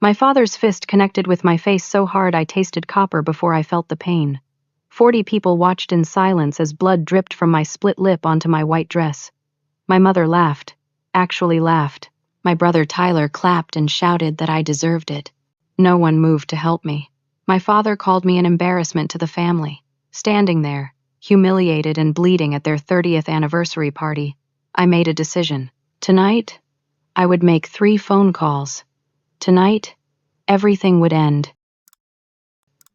My father's fist connected with my face so hard I tasted copper before I felt the pain. 40 people watched in silence as blood dripped from my split lip onto my white dress. My mother laughed, actually laughed. My brother Tyler clapped and shouted that I deserved it. No one moved to help me. My father called me an embarrassment to the family. Standing there, humiliated and bleeding at their 30th anniversary party, I made a decision. Tonight, I would make 3 phone calls. Tonight, everything would end.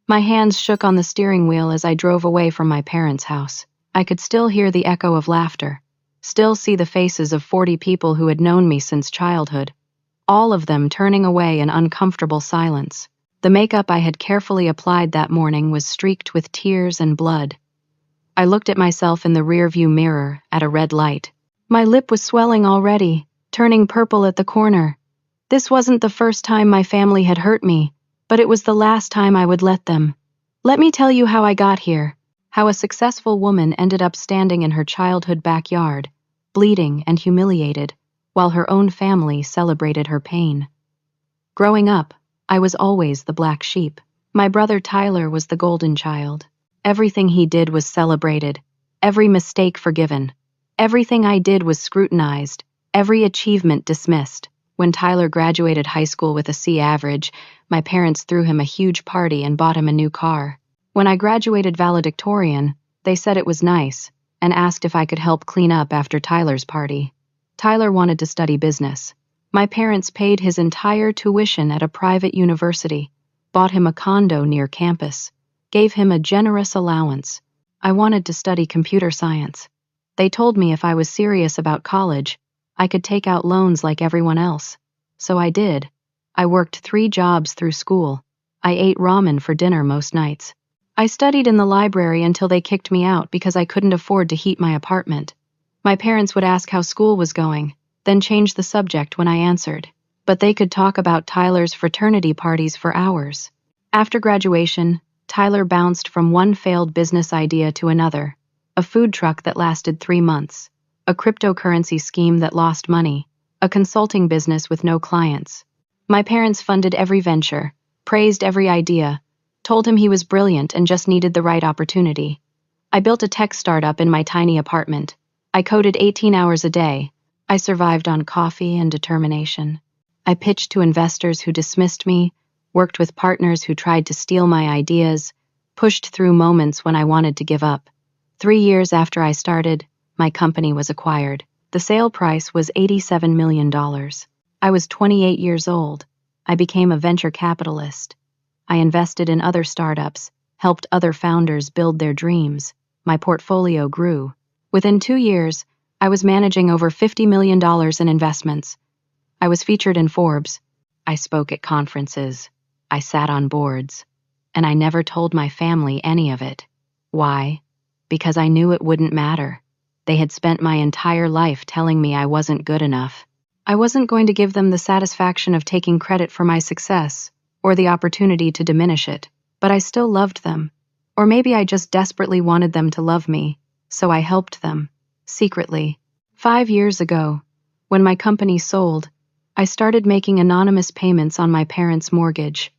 My hands shook on the steering wheel as I drove away from my parents' house. I could still hear the echo of laughter, still see the faces of 40 people who had known me since childhood, all of them turning away in uncomfortable silence. The makeup I had carefully applied that morning was streaked with tears and blood. I looked at myself in the rearview mirror at a red light. My lip was swelling already, turning purple at the corner. This wasn't the first time my family had hurt me, but it was the last time I would let them. Let me tell you how I got here, how a successful woman ended up standing in her childhood backyard, bleeding and humiliated, while her own family celebrated her pain. Growing up, I was always the black sheep. My brother Tyler was the golden child. Everything he did was celebrated, every mistake forgiven. Everything I did was scrutinized, every achievement dismissed. When Tyler graduated high school with a C average, my parents threw him a huge party and bought him a new car. When I graduated valedictorian, they said it was nice and asked if I could help clean up after Tyler's party. Tyler wanted to study business. My parents paid his entire tuition at a private university, bought him a condo near campus, gave him a generous allowance. I wanted to study computer science. They told me if I was serious about college, I could take out loans like everyone else. So I did. I worked 3 jobs through school. I ate ramen for dinner most nights. I studied in the library until they kicked me out because I couldn't afford to heat my apartment. My parents would ask how school was going, then change the subject when I answered. But they could talk about Tyler's fraternity parties for hours. After graduation, Tyler bounced from one failed business idea to another, a food truck that lasted 3 months, a cryptocurrency scheme that lost money, a consulting business with no clients. My parents funded every venture, praised every idea, told him he was brilliant and just needed the right opportunity. I built a tech startup in my tiny apartment. I coded 18 hours a day. I survived on coffee and determination. I pitched to investors who dismissed me, worked with partners who tried to steal my ideas, pushed through moments when I wanted to give up. 3 years after I started, my company was acquired. The sale price was $87 million. I was 28 years old. I became a venture capitalist. I invested in other startups, helped other founders build their dreams. My portfolio grew. Within 2 years, I was managing over $50 million in investments. I was featured in Forbes. I spoke at conferences. I sat on boards. And I never told my family any of it. Why? Because I knew it wouldn't matter. They had spent my entire life telling me I wasn't good enough. I wasn't going to give them the satisfaction of taking credit for my success, or the opportunity to diminish it, but I still loved them. Or maybe I just desperately wanted them to love me, so I helped them, secretly. 5 years ago, when my company sold, I started making anonymous payments on my parents' mortgage.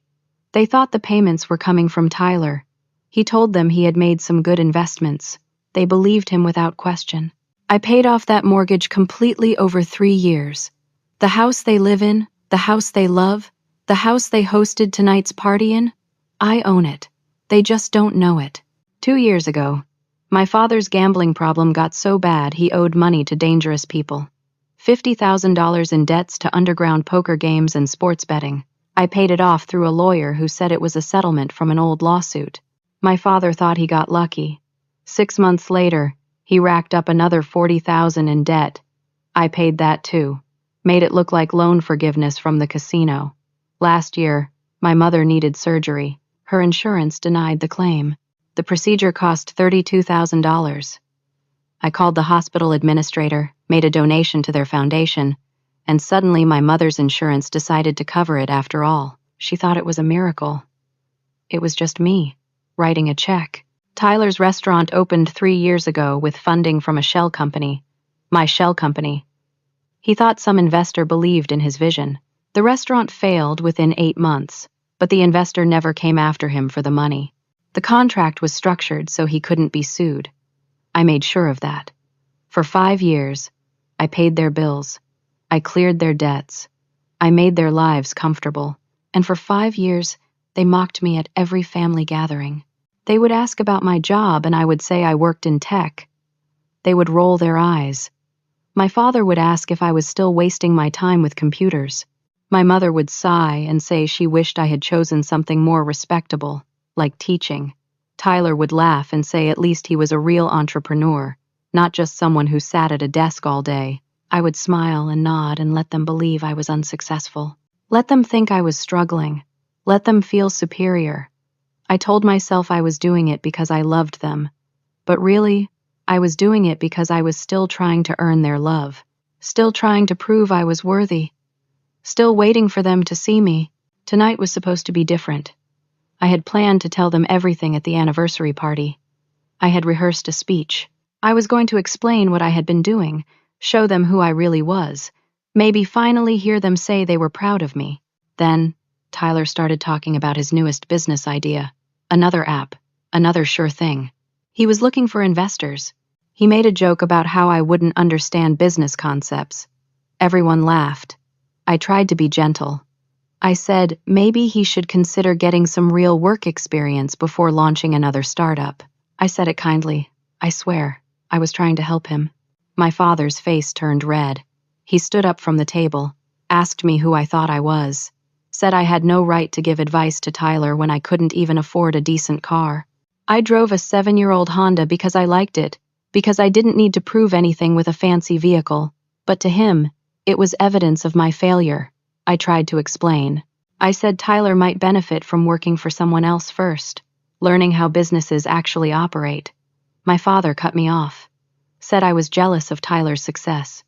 They thought the payments were coming from Tyler. He told them he had made some good investments. They believed him without question. I paid off that mortgage completely over 3 years. The house they live in, the house they love, the house they hosted tonight's party in, I own it. They just don't know it. 2 years ago, my father's gambling problem got so bad he owed money to dangerous people. $50,000 in debts to underground poker games and sports betting. I paid it off through a lawyer who said it was a settlement from an old lawsuit. My father thought he got lucky. 6 months later, he racked up another $40,000 in debt. I paid that too. Made it look like loan forgiveness from the casino. Last year, my mother needed surgery. Her insurance denied the claim. The procedure cost $32,000. I called the hospital administrator, made a donation to their foundation, and suddenly my mother's insurance decided to cover it after all. She thought it was a miracle. It was just me, writing a check. Tyler's restaurant opened 3 years ago with funding from a shell company. My shell company. He thought some investor believed in his vision. The restaurant failed within 8 months, but the investor never came after him for the money. The contract was structured so he couldn't be sued. I made sure of that. For 5 years, I paid their bills. I cleared their debts. I made their lives comfortable. And for 5 years, they mocked me at every family gathering. They would ask about my job and I would say I worked in tech. They would roll their eyes. My father would ask if I was still wasting my time with computers. My mother would sigh and say she wished I had chosen something more respectable, like teaching. Tyler would laugh and say at least he was a real entrepreneur, not just someone who sat at a desk all day. I would smile and nod and let them believe I was unsuccessful. Let them think I was struggling. Let them feel superior. I told myself I was doing it because I loved them. But really, I was doing it because I was still trying to earn their love. Still trying to prove I was worthy. Still waiting for them to see me. Tonight was supposed to be different. I had planned to tell them everything at the anniversary party. I had rehearsed a speech. I was going to explain what I had been doing, show them who I really was, maybe finally hear them say they were proud of me. Then, Tyler started talking about his newest business idea. Another app, another sure thing. He was looking for investors. He made a joke about how I wouldn't understand business concepts. Everyone laughed. I tried to be gentle. I said maybe he should consider getting some real work experience before launching another startup. I said it kindly. I swear, I was trying to help him. My father's face turned red. He stood up from the table, asked me who I thought I was, said I had no right to give advice to Tyler when I couldn't even afford a decent car. I drove a 7-year-old Honda because I liked it, because I didn't need to prove anything with a fancy vehicle. But to him, it was evidence of my failure. I tried to explain. I said Tyler might benefit from working for someone else first, learning how businesses actually operate. My father cut me off, said I was jealous of Tyler's success,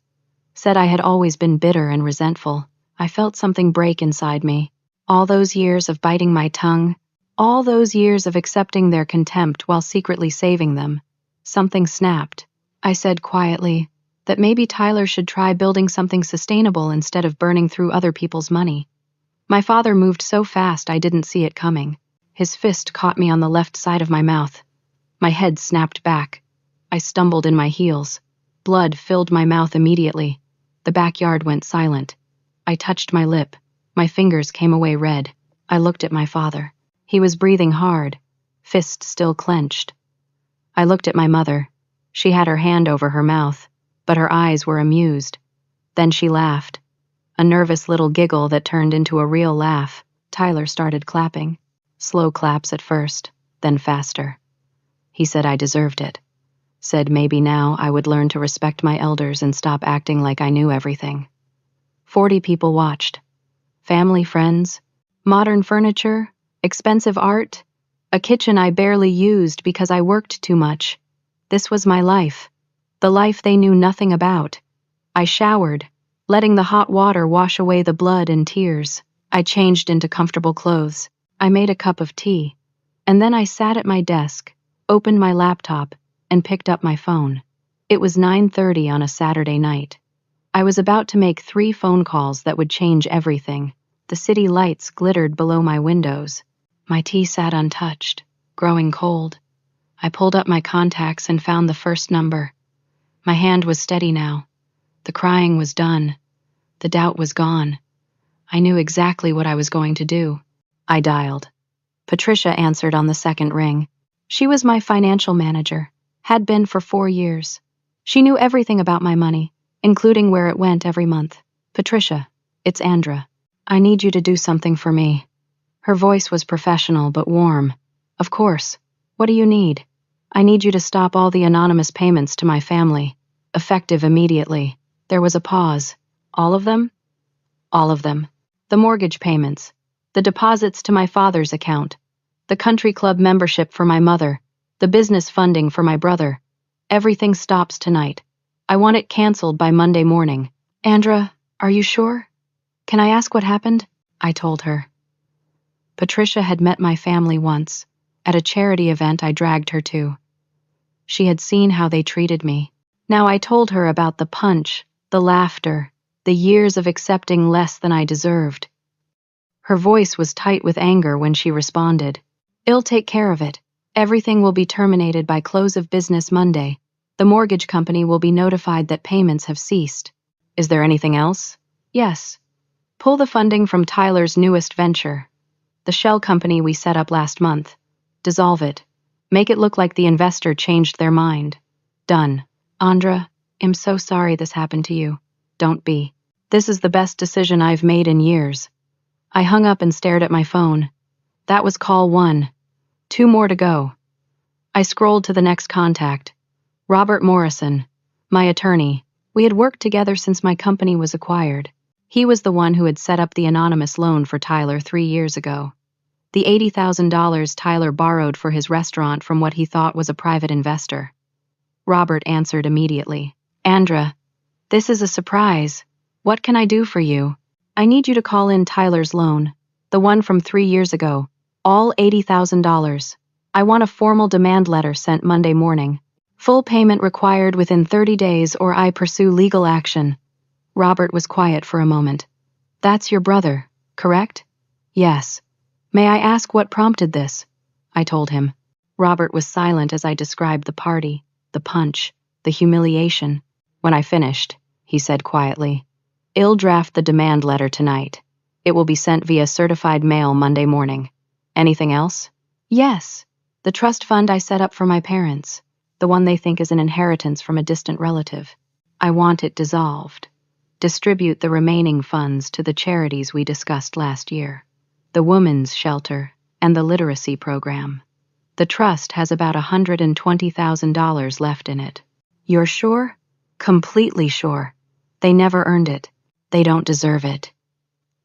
said I had always been bitter and resentful. I felt something break inside me. All those years of biting my tongue, all those years of accepting their contempt while secretly saving them. Something snapped. I said quietly that maybe Tyler should try building something sustainable instead of burning through other people's money. My father moved so fast I didn't see it coming. His fist caught me on the left side of my mouth. My head snapped back. I stumbled in my heels. Blood filled my mouth immediately. The backyard went silent. I touched my lip. My fingers came away red. I looked at my father. He was breathing hard, fist still clenched. I looked at my mother. She had her hand over her mouth, but her eyes were amused. Then she laughed. A nervous little giggle that turned into a real laugh. Tyler started clapping. Slow claps at first, then faster. He said I deserved it. Said maybe now I would learn to respect my elders and stop acting like I knew everything. 40 people watched. Family, friends, modern furniture, expensive art, a kitchen I barely used because I worked too much. This was my life, the life they knew nothing about. I showered, letting the hot water wash away the blood and tears. I changed into comfortable clothes. I made a cup of tea. And then I sat at my desk, opened my laptop, and picked up my phone. It was 9:30 on a Saturday night. I was about to make 3 phone calls that would change everything. The city lights glittered below my windows. My tea sat untouched, growing cold. I pulled up my contacts and found the first number. My hand was steady now. The crying was done. The doubt was gone. I knew exactly what I was going to do. I dialed. Patricia answered on the second ring. She was my financial manager, had been for 4 years. She knew everything about my money, including where it went every month. Patricia, it's Andra. I need you to do something for me. Her voice was professional but warm. Of course. What do you need? I need you to stop all the anonymous payments to my family, effective immediately. There was a pause. All of them? All of them. The mortgage payments, the deposits to my father's account, the country club membership for my mother, the business funding for my brother. Everything stops tonight. I want it canceled by Monday morning. Andra, are you sure? Can I ask what happened? I told her. Patricia had met my family once, at a charity event I dragged her to. She had seen how they treated me. Now I told her about the punch, the laughter, The years of accepting less than I deserved. Her voice was tight with anger when she responded. "I'll take care of it. Everything will be terminated by close of business Monday. The mortgage company will be notified that payments have ceased." "Is there anything else?" "Yes. Pull the funding from Tyler's newest venture. The shell company we set up last month. Dissolve it. Make it look like the investor changed their mind. Done." "Andra, I'm so sorry this happened to you." "Don't be. This is the best decision I've made in years." I hung up and stared at my phone. That was call 1. 2 more to go. I scrolled to the next contact. Robert Morrison, my attorney. We had worked together since my company was acquired. He was the one who had set up the anonymous loan for Tyler 3 years ago. The $80,000 Tyler borrowed for his restaurant from what he thought was a private investor. Robert answered immediately. "Andra, this is a surprise. What can I do for you? I need you to call in Tyler's loan, the one from 3 years ago, all $80,000. I want a formal demand letter sent Monday morning. Full payment required within 30 days or I pursue legal action." Robert was quiet for a moment. "That's your brother, correct?" "Yes." "May I ask what prompted this?" I told him. Robert was silent as I described the party, the punch, the humiliation. When I finished, he said quietly, "I'll draft the demand letter tonight. It will be sent via certified mail Monday morning. Anything else?" "Yes. The trust fund I set up for my parents, the one they think is an inheritance from a distant relative. I want it dissolved. Distribute the remaining funds to the charities we discussed last year, the women's shelter and the literacy program. The trust has about $120,000 left in it." "You're sure?" "Completely sure. They never earned it. They don't deserve it.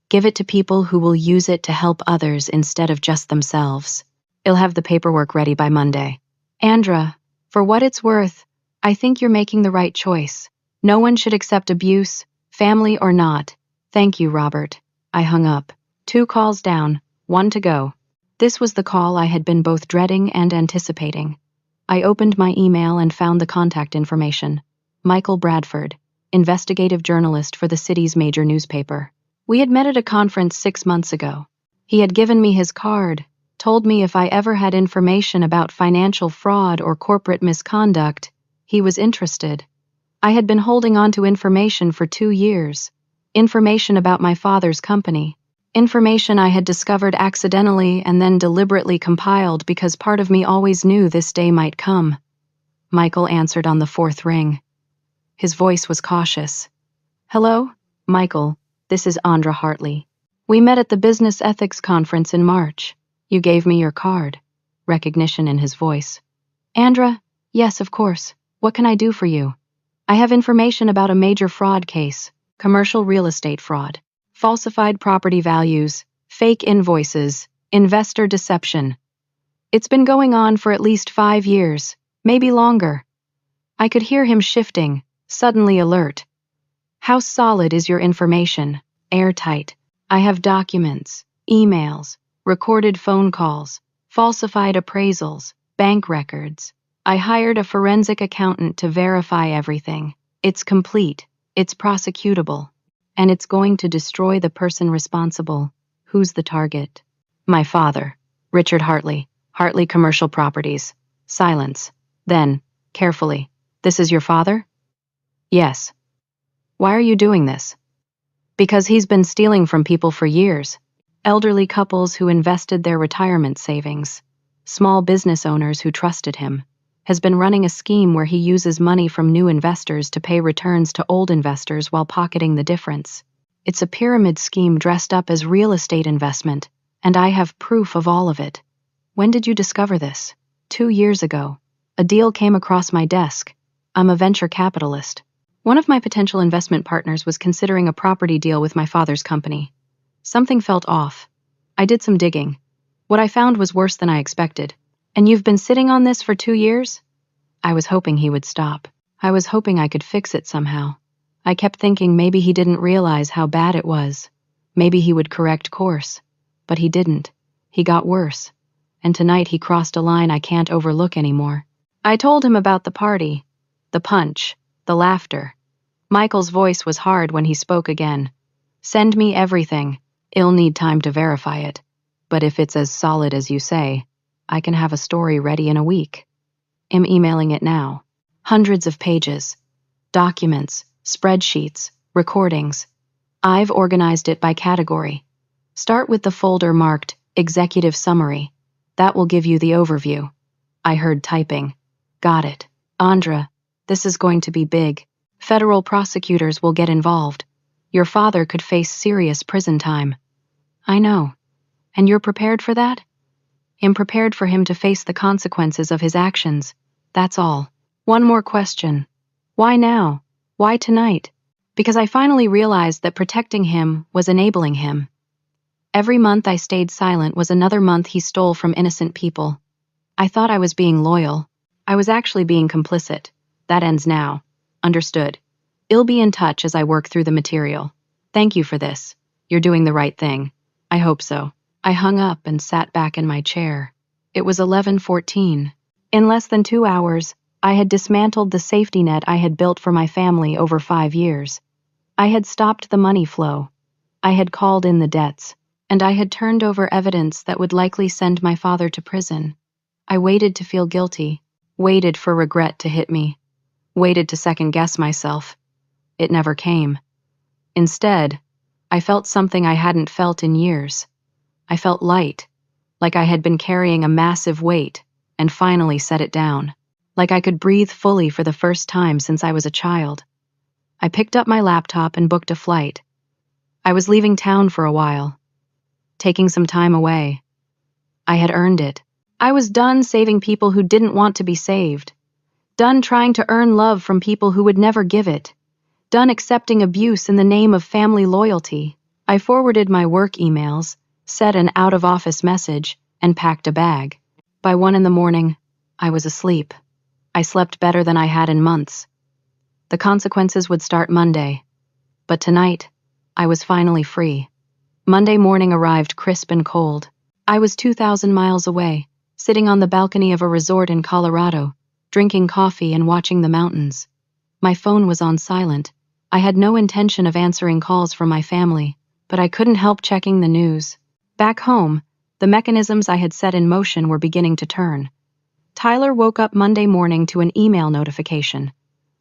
Give it to people who will use it to help others instead of just themselves. I'll have the paperwork ready by Monday." "Andra, for what it's worth, I think you're making the right choice. No one should accept abuse, family or not. Thank you, Robert." I hung up. 2 calls down, 1 to go. This was the call I had been both dreading and anticipating. I opened my email and found the contact information. Michael Bradford, investigative journalist for the city's major newspaper. We had met at a conference 6 months ago. He had given me his card, told me if I ever had information about financial fraud or corporate misconduct, he was interested. I had been holding on to information for 2 years. Information about my father's company. Information I had discovered accidentally and then deliberately compiled because part of me always knew this day might come. Michael answered on the 4th ring. His voice was cautious. "Hello, Michael, this is Andra Hartley. We met at the Business Ethics Conference in March. You gave me your card." Recognition in his voice. "Andra, yes, of course. What can I do for you?" "I have information about a major fraud case, commercial real estate fraud, falsified property values, fake invoices, investor deception. It's been going on for at least 5 years, maybe longer." I could hear him shifting, suddenly alert. "How solid is your information?" "Airtight. I have documents, emails, recorded phone calls, falsified appraisals, bank records. I hired a forensic accountant to verify everything. It's complete, it's prosecutable, and it's going to destroy the person responsible." "Who's the target?" "My father, Richard Hartley, Hartley Commercial Properties." Silence. Then, carefully, "This is your father?" "Yes." "Why are you doing this?" "Because he's been stealing from people for years. Elderly couples who invested their retirement savings, small business owners who trusted him. Has been running a scheme where he uses money from new investors to pay returns to old investors while pocketing the difference. It's a pyramid scheme dressed up as real estate investment, and I have proof of all of it." "When did you discover this?" 2 years ago. A deal came across my desk. I'm a venture capitalist. One of my potential investment partners was considering a property deal with my father's company. Something felt off. I did some digging. What I found was worse than I expected. "And you've been sitting on this for 2 years?" I was hoping he would stop. I was hoping I could fix it somehow. I kept thinking maybe he didn't realize how bad it was. Maybe he would correct course. But he didn't. He got worse. And tonight he crossed a line I can't overlook anymore. I told him about the party, the punch, the laughter. Michael's voice was hard when he spoke again. Send me everything. I'll need time to verify it. But if it's as solid as you say, I can have a story ready in a week. I'm emailing it now. Hundreds of pages. Documents, spreadsheets, recordings. I've organized it by category. Start with the folder marked Executive Summary. That will give you the overview. I heard typing. Got it. Andra, this is going to be big. Federal prosecutors will get involved. Your father could face serious prison time. I know. And you're prepared for that? I'm prepared for him to face the consequences of his actions. That's all. One more question. Why now? Why tonight? Because I finally realized that protecting him was enabling him. Every month I stayed silent was another month he stole from innocent people. I thought I was being loyal. I was actually being complicit. That ends now. Understood. I'll be in touch as I work through the material. Thank you for this. You're doing the right thing. I hope so. I hung up and sat back in my chair. It was 11:14. In less than 2 hours, I had dismantled the safety net I had built for my family over 5 years. I had stopped the money flow. I had called in the debts. And I had turned over evidence that would likely send my father to prison. I waited to feel guilty, waited for regret to hit me, waited to second-guess myself. It never came. Instead, I felt something I hadn't felt in years. I felt light, like I had been carrying a massive weight and finally set it down, like I could breathe fully for the first time since I was a child. I picked up my laptop and booked a flight. I was leaving town for a while, taking some time away. I had earned it. I was done saving people who didn't want to be saved. Done trying to earn love from people who would never give it. Done accepting abuse in the name of family loyalty. I forwarded my work emails, set an out-of-office message, and packed a bag. By 1 a.m, I was asleep. I slept better than I had in months. The consequences would start Monday. But tonight, I was finally free. Monday morning arrived crisp and cold. I was 2,000 miles away, sitting on the balcony of a resort in Colorado, drinking coffee and watching the mountains. My phone was on silent. I had no intention of answering calls from my family, but I couldn't help checking the news. Back home, the mechanisms I had set in motion were beginning to turn. Tyler woke up Monday morning to an email notification.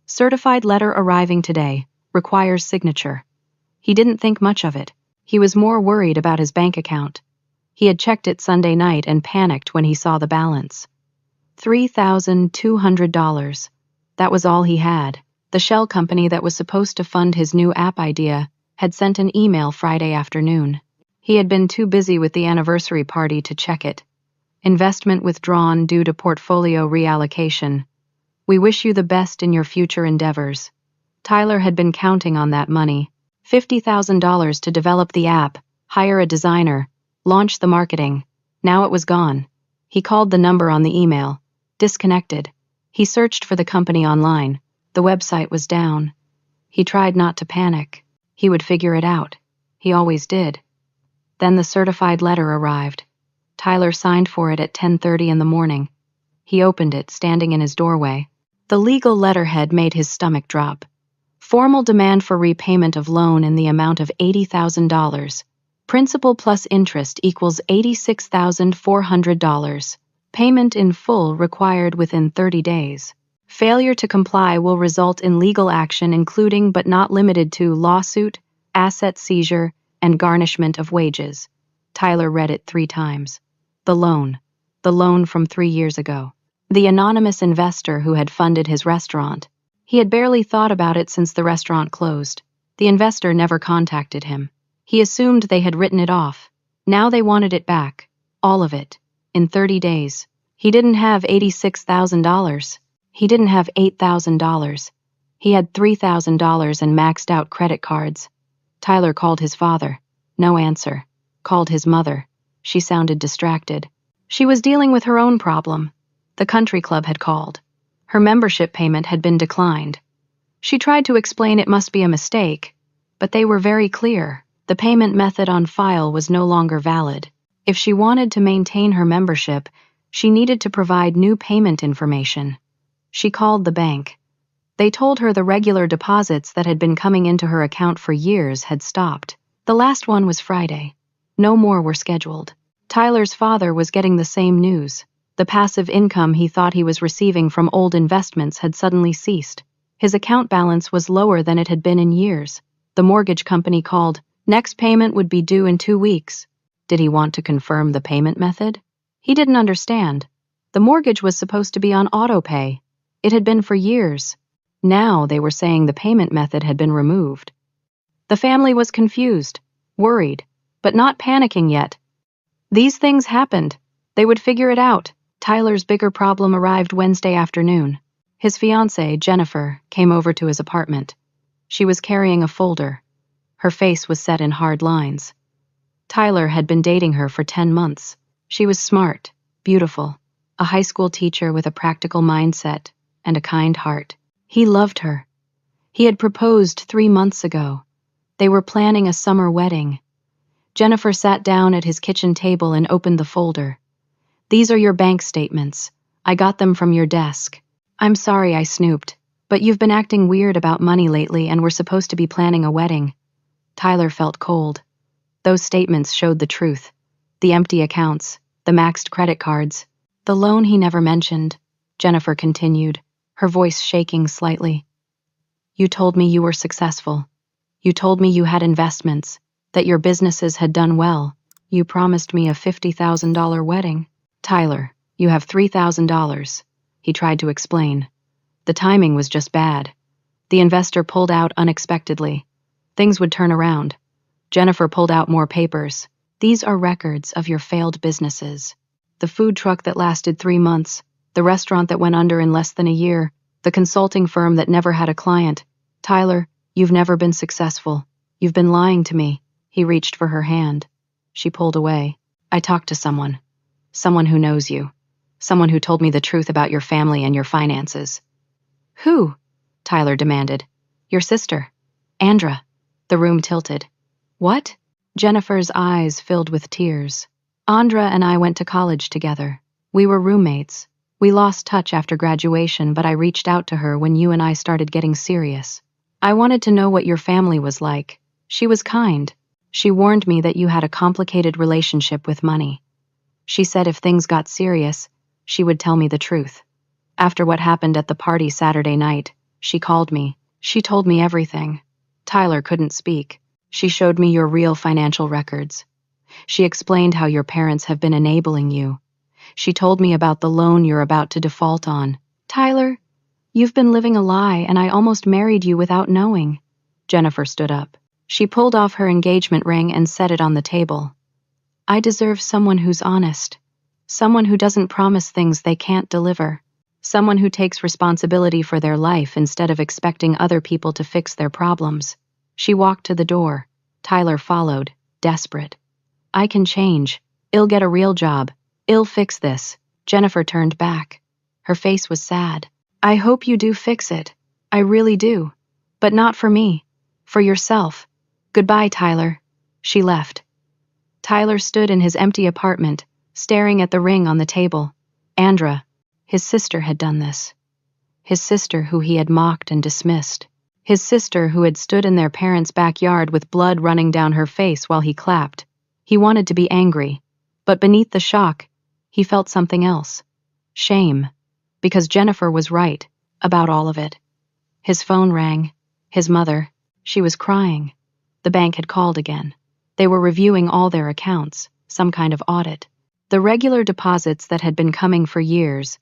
Certified letter arriving today, requires signature. He didn't think much of it. He was more worried about his bank account. He had checked it Sunday night and panicked when he saw the balance. $3,200. That was all he had. The shell company that was supposed to fund his new app idea had sent an email Friday afternoon. He had been too busy with the anniversary party to check it. Investment withdrawn due to portfolio reallocation. We wish you the best in your future endeavors. Tyler had been counting on that money. $50,000 to develop the app, hire a designer, launch the marketing. Now it was gone. He called the number on the email. Disconnected. He searched for the company online. The website was down. He tried not to panic. He would figure it out. He always did. Then the certified letter arrived. Tyler signed for it at 10:30 in the morning. He opened it, standing in his doorway. The legal letterhead made his stomach drop. Formal demand for repayment of loan in the amount of $80,000. Principal plus interest equals $86,400. Payment in full required within 30 days. Failure to comply will result in legal action including but not limited to lawsuit, asset seizure, and garnishment of wages. Tyler read it 3 times. The loan. The loan from 3 years ago. The anonymous investor who had funded his restaurant. He had barely thought about it since the restaurant closed. The investor never contacted him. He assumed they had written it off. Now they wanted it back. All of it. In 30 days. He didn't have $86,000. He didn't have $8,000. He had $3,000 and maxed out credit cards. Tyler called his father. No answer. Called his mother. She sounded distracted. She was dealing with her own problem. The country club had called. Her membership payment had been declined. She tried to explain it must be a mistake, but they were very clear. The payment method on file was no longer valid. If she wanted to maintain her membership, she needed to provide new payment information. She called the bank. They told her the regular deposits that had been coming into her account for years had stopped. The last one was Friday. No more were scheduled. Tyler's father was getting the same news. The passive income he thought he was receiving from old investments had suddenly ceased. His account balance was lower than it had been in years. The mortgage company called. Next payment would be due in 2 weeks. Did he want to confirm the payment method? He didn't understand. The mortgage was supposed to be on auto pay. It had been for years. Now they were saying the payment method had been removed. The family was confused, worried, but not panicking yet. These things happened. They would figure it out. Tyler's bigger problem arrived Wednesday afternoon. His fiancée, Jennifer, came over to his apartment. She was carrying a folder. Her face was set in hard lines. Tyler had been dating her for 10 months. She was smart, beautiful, a high school teacher with a practical mindset and a kind heart. He loved her. He had proposed 3 months ago. They were planning a summer wedding. Jennifer sat down at his kitchen table and opened the folder. These are your bank statements. I got them from your desk. I'm sorry I snooped, but you've been acting weird about money lately and we're supposed to be planning a wedding. Tyler felt cold. Those statements showed the truth. The empty accounts, the maxed credit cards, the loan he never mentioned. Jennifer continued, her voice shaking slightly. You told me you were successful. You told me you had investments, that your businesses had done well. You promised me a $50,000 wedding. Tyler, you have $3,000. He tried to explain. The timing was just bad. The investor pulled out unexpectedly. Things would turn around. Jennifer pulled out more papers. These are records of your failed businesses. The food truck that lasted 3 months, the restaurant that went under in less than a year, the consulting firm that never had a client. Tyler, you've never been successful. You've been lying to me. He reached for her hand. She pulled away. I talked to someone. Someone who knows you. Someone who told me the truth about your family and your finances. Who? Tyler demanded. Your sister, Andra. The room tilted. What? Jennifer's eyes filled with tears. Andra and I went to college together. We were roommates. We lost touch after graduation, but I reached out to her when you and I started getting serious. I wanted to know what your family was like. She was kind. She warned me that you had a complicated relationship with money. She said if things got serious, she would tell me the truth. After what happened at the party Saturday night, she called me. She told me everything. Tyler couldn't speak. She showed me your real financial records. She explained how your parents have been enabling you. She told me about the loan you're about to default on. Tyler, you've been living a lie and I almost married you without knowing. Jennifer stood up. She pulled off her engagement ring and set it on the table. I deserve someone who's honest. Someone who doesn't promise things they can't deliver. Someone who takes responsibility for their life instead of expecting other people to fix their problems. She walked to the door. Tyler followed, desperate. I can change. I'll get a real job. I'll fix this. Jennifer turned back. Her face was sad. I hope you do fix it. I really do. But not for me. For yourself. Goodbye, Tyler. She left. Tyler stood in his empty apartment, staring at the ring on the table. Andra, his sister, had done this. His sister who he had mocked and dismissed. His sister who had stood in their parents' backyard with blood running down her face while he clapped. He wanted to be angry, but beneath the shock, he felt something else. Shame. Because Jennifer was right about all of it. His phone rang. His mother. She was crying. The bank had called again. They were reviewing all their accounts, some kind of audit. The regular deposits that had been coming for years,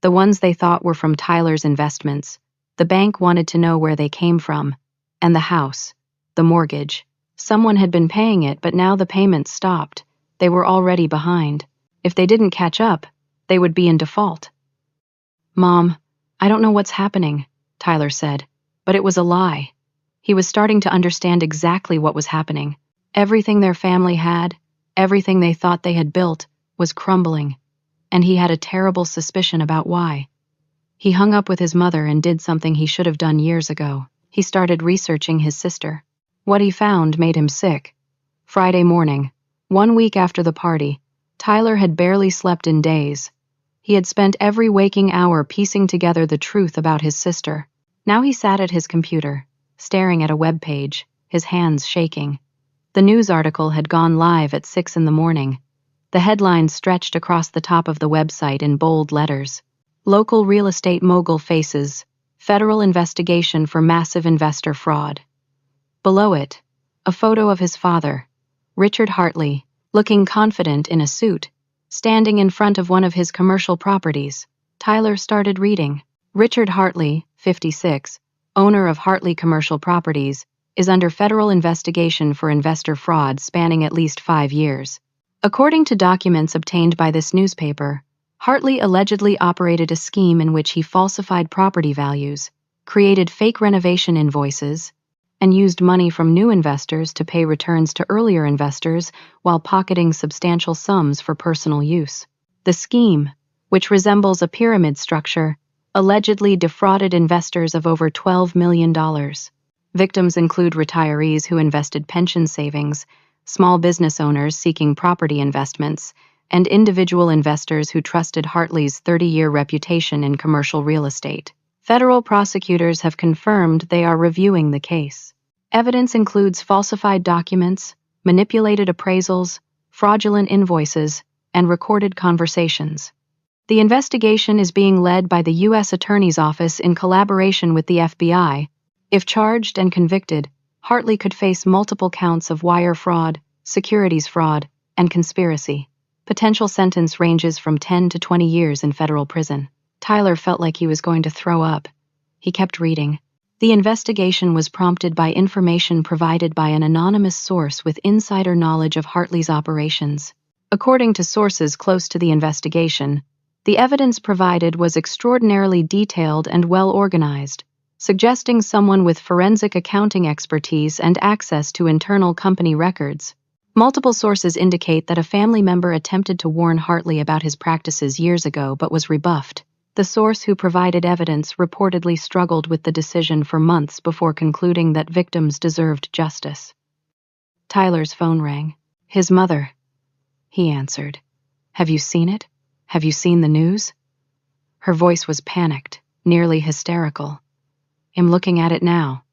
the ones they thought were from Tyler's investments. The bank wanted to know where they came from. And the house, the mortgage. Someone had been paying it, but now the payments stopped. They were already behind. If they didn't catch up, they would be in default. Mom, I don't know what's happening, Tyler said, but it was a lie. He was starting to understand exactly what was happening. Everything their family had, everything they thought they had built, was crumbling, and he had a terrible suspicion about why. He hung up with his mother and did something he should have done years ago. He started researching his sister. What he found made him sick. Friday morning, 1 week after the party, Tyler had barely slept in days. He had spent every waking hour piecing together the truth about his sister. Now he sat at his computer, staring at a web page, his hands shaking. The news article had gone live at 6 in the morning. The headlines stretched across the top of the website in bold letters. Local real estate mogul faces federal investigation for massive investor fraud. Below it, a photo of his father, Richard Hartley, looking confident in a suit, standing in front of one of his commercial properties. Tyler started reading. Richard Hartley, 56, owner of Hartley Commercial Properties, is under federal investigation for investor fraud spanning at least 5 years. According to documents obtained by this newspaper, Hartley allegedly operated a scheme in which he falsified property values, created fake renovation invoices, and used money from new investors to pay returns to earlier investors while pocketing substantial sums for personal use. The scheme, which resembles a pyramid structure, allegedly defrauded investors of over $12 million. Victims include retirees who invested pension savings, small business owners seeking property investments, and individual investors who trusted Hartley's 30-year reputation in commercial real estate. Federal prosecutors have confirmed they are reviewing the case. Evidence includes falsified documents, manipulated appraisals, fraudulent invoices, and recorded conversations. The investigation is being led by the U.S. Attorney's Office in collaboration with the FBI. If charged and convicted, Hartley could face multiple counts of wire fraud, securities fraud, and conspiracy. Potential sentence ranges from 10 to 20 years in federal prison. Tyler felt like he was going to throw up. He kept reading. The investigation was prompted by information provided by an anonymous source with insider knowledge of Hartley's operations. According to sources close to the investigation, the evidence provided was extraordinarily detailed and well-organized, suggesting someone with forensic accounting expertise and access to internal company records. Multiple sources indicate that a family member attempted to warn Hartley about his practices years ago but was rebuffed. The source who provided evidence reportedly struggled with the decision for months before concluding that victims deserved justice. Tyler's phone rang. His mother. He answered. "Have you seen it? Have you seen the news?" Her voice was panicked, nearly hysterical. "I'm looking at it now.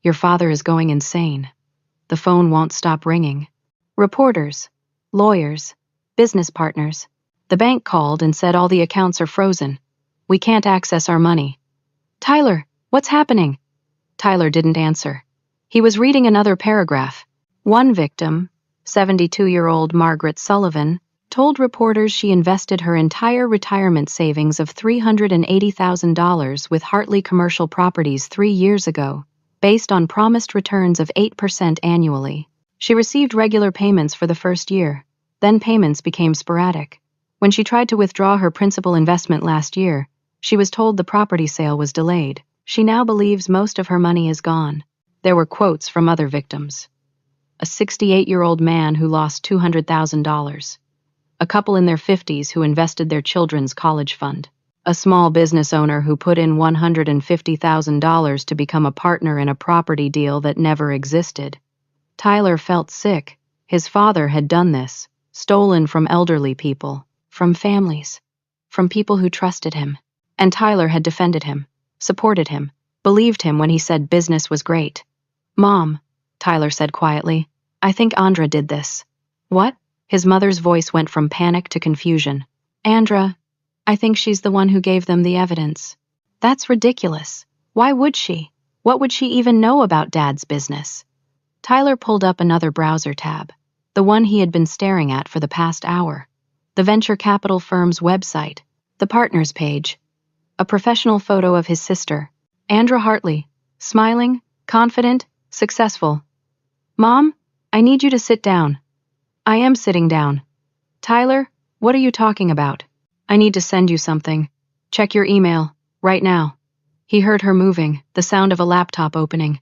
Your father is going insane. The phone won't stop ringing." Reporters, lawyers, business partners. The bank called and said all the accounts are frozen. "We can't access our money." "Tyler, what's happening?" Tyler didn't answer. He was reading another paragraph. One victim, 72-year-old Margaret Sullivan, told reporters she invested her entire retirement savings of $380,000 with Hartley Commercial Properties 3 years ago, based on promised returns of 8% annually. She received regular payments for the first year, then payments became sporadic. When she tried to withdraw her principal investment last year, she was told the property sale was delayed. She now believes most of her money is gone. There were quotes from other victims. A 68-year-old man who lost $200,000. A couple in their 50s who invested their children's college fund. A small business owner who put in $150,000 to become a partner in a property deal that never existed. Tyler felt sick. His father had done this, stolen from elderly people, from families, from people who trusted him. And Tyler had defended him, supported him, believed him when he said business was great. "Mom," Tyler said quietly, "I think Andra did this." "What?" His mother's voice went from panic to confusion. "Andra, I think she's the one who gave them the evidence." "That's ridiculous. Why would she? What would she even know about Dad's business?" Tyler pulled up another browser tab, the one he had been staring at for the past hour. The venture capital firm's website, the partners page, a professional photo of his sister, Andra Hartley, smiling, confident, successful. "Mom, I need you to sit down." "I am sitting down." "Tyler, what are you talking about?" "I need to send you something. Check your email, right now." He heard her moving, the sound of a laptop opening.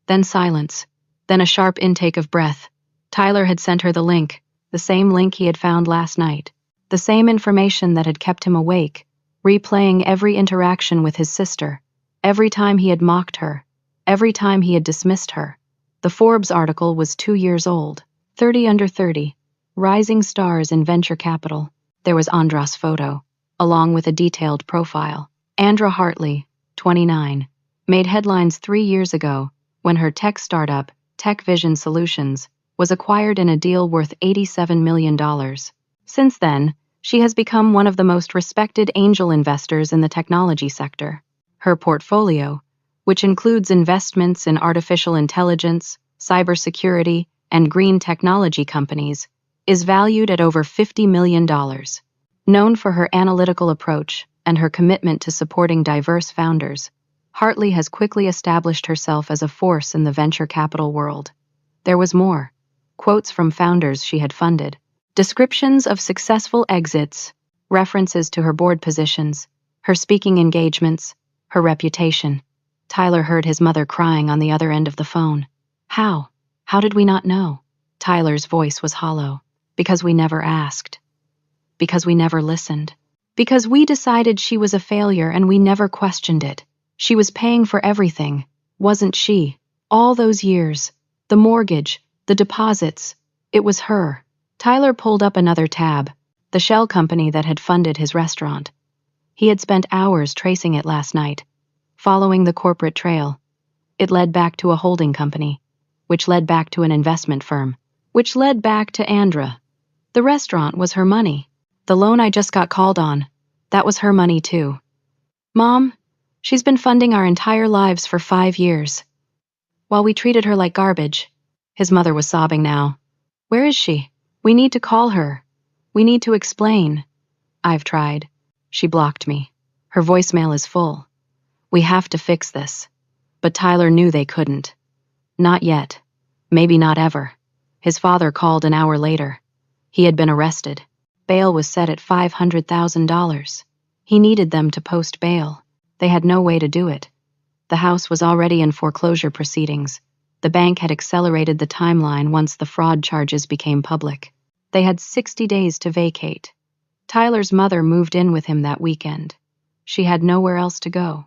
Then silence. Then a sharp intake of breath. Tyler had sent her the link, the same link he had found last night. The same information that had kept him awake, replaying every interaction with his sister, every time he had mocked her, every time he had dismissed her. The Forbes article was 2 years old. 30 under 30, rising stars in venture capital. There was Andra's photo, along with a detailed profile. Andra Hartley, 29, made headlines 3 years ago when her tech startup, Tech Vision Solutions, was acquired in a deal worth $87 million. Since then, she has become one of the most respected angel investors in the technology sector. Her portfolio, which includes investments in artificial intelligence, cybersecurity, and green technology companies, is valued at over $50 million. Known for her analytical approach and her commitment to supporting diverse founders, Hartley has quickly established herself as a force in the venture capital world. There was more. Quotes from founders she had funded, descriptions of successful exits, references to her board positions, her speaking engagements, her reputation. Tyler heard his mother crying on the other end of the phone. How? How did we not know? Tyler's voice was hollow. Because we never asked. Because we never listened. Because we decided she was a failure and we never questioned it. She was paying for everything, wasn't she? All those years. The mortgage, the deposits. It was her. Tyler pulled up another tab, the shell company that had funded his restaurant. He had spent hours tracing it last night, following the corporate trail. It led back to a holding company, which led back to an investment firm, which led back to Andra. The restaurant was her money. The loan I just got called on, that was her money too. Mom, she's been funding our entire lives for 5 years. While we treated her like garbage. His mother was sobbing now. Where is she? We need to call her. We need to explain. I've tried. She blocked me. Her voicemail is full. We have to fix this. But Tyler knew they couldn't. Not yet. Maybe not ever. His father called an hour later. He had been arrested. Bail was set at $500,000. He needed them to post bail. They had no way to do it. The house was already in foreclosure proceedings. The bank had accelerated the timeline once the fraud charges became public. They had 60 days to vacate. Tyler's mother moved in with him that weekend. She had nowhere else to go.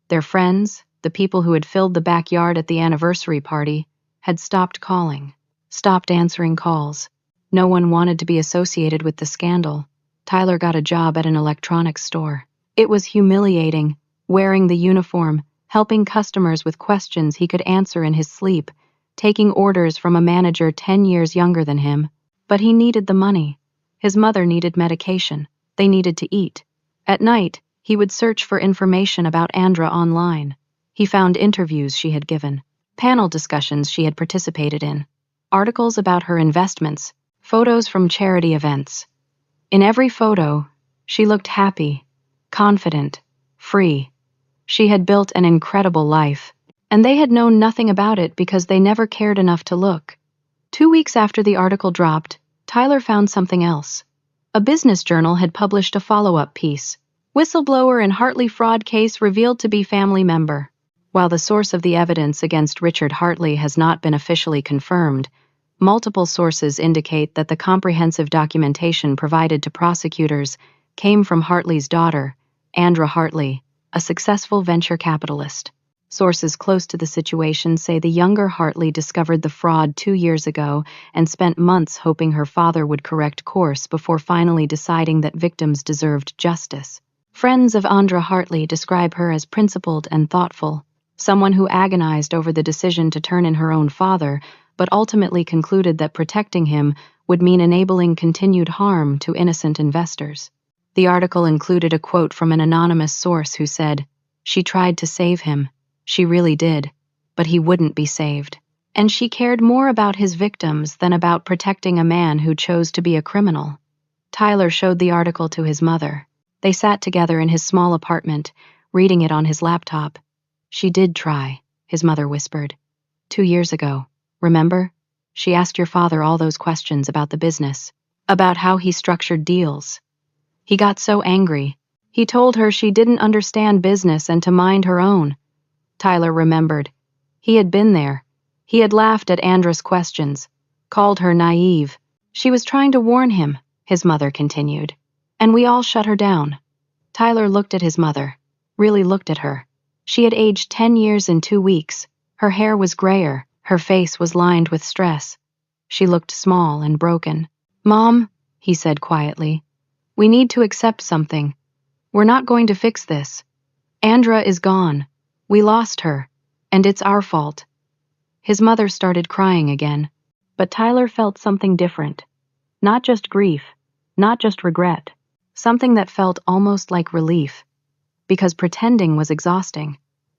Their friends, the people who had filled the backyard at the anniversary party, had stopped calling, stopped answering calls. No one wanted to be associated with the scandal. Tyler got a job at an electronics store. It was humiliating, wearing the uniform, helping customers with questions he could answer in his sleep, taking orders from a manager 10 years younger than him. But he needed the money. His mother needed medication. They needed to eat. At night, he would search for information about Andra online. He found interviews she had given, panel discussions she had participated in, articles about her investments, photos from charity events. In every photo, she looked happy, confident, free. She had built an incredible life, and they had known nothing about it because they never cared enough to look. 2 weeks after the article dropped, Tyler found something else. A business journal had published a follow-up piece. Whistleblower in Hartley fraud case revealed to be family member. While the source of the evidence against Richard Hartley has not been officially confirmed, multiple sources indicate that the comprehensive documentation provided to prosecutors came from Hartley's daughter, Andra Hartley, a successful venture capitalist. Sources close to the situation say the younger Hartley discovered the fraud 2 years ago and spent months hoping her father would correct course before finally deciding that victims deserved justice. Friends of Andra Hartley describe her as principled and thoughtful, someone who agonized over the decision to turn in her own father, but ultimately concluded that protecting him would mean enabling continued harm to innocent investors. The article included a quote from an anonymous source who said, "She tried to save him. She really did. But he wouldn't be saved. And she cared more about his victims than about protecting a man who chose to be a criminal." Tyler showed the article to his mother. They sat together in his small apartment, reading it on his laptop. "She did try," his mother whispered. 2 years ago. Remember? She asked your father all those questions about the business, about how he structured deals. He got so angry. He told her she didn't understand business and to mind her own. Tyler remembered. He had been there. He had laughed at Andra's questions, called her naive. She was trying to warn him, his mother continued. And we all shut her down. Tyler looked at his mother, really looked at her. She had aged 10 years in 2 weeks. Her hair was grayer. Her face was lined with stress. She looked small and broken. "Mom," he said quietly, "we need to accept something. We're not going to fix this. Andra is gone. We lost her, and it's our fault." His mother started crying again. But Tyler felt something different. Not just grief, not just regret. Something that felt almost like relief. Because pretending was exhausting.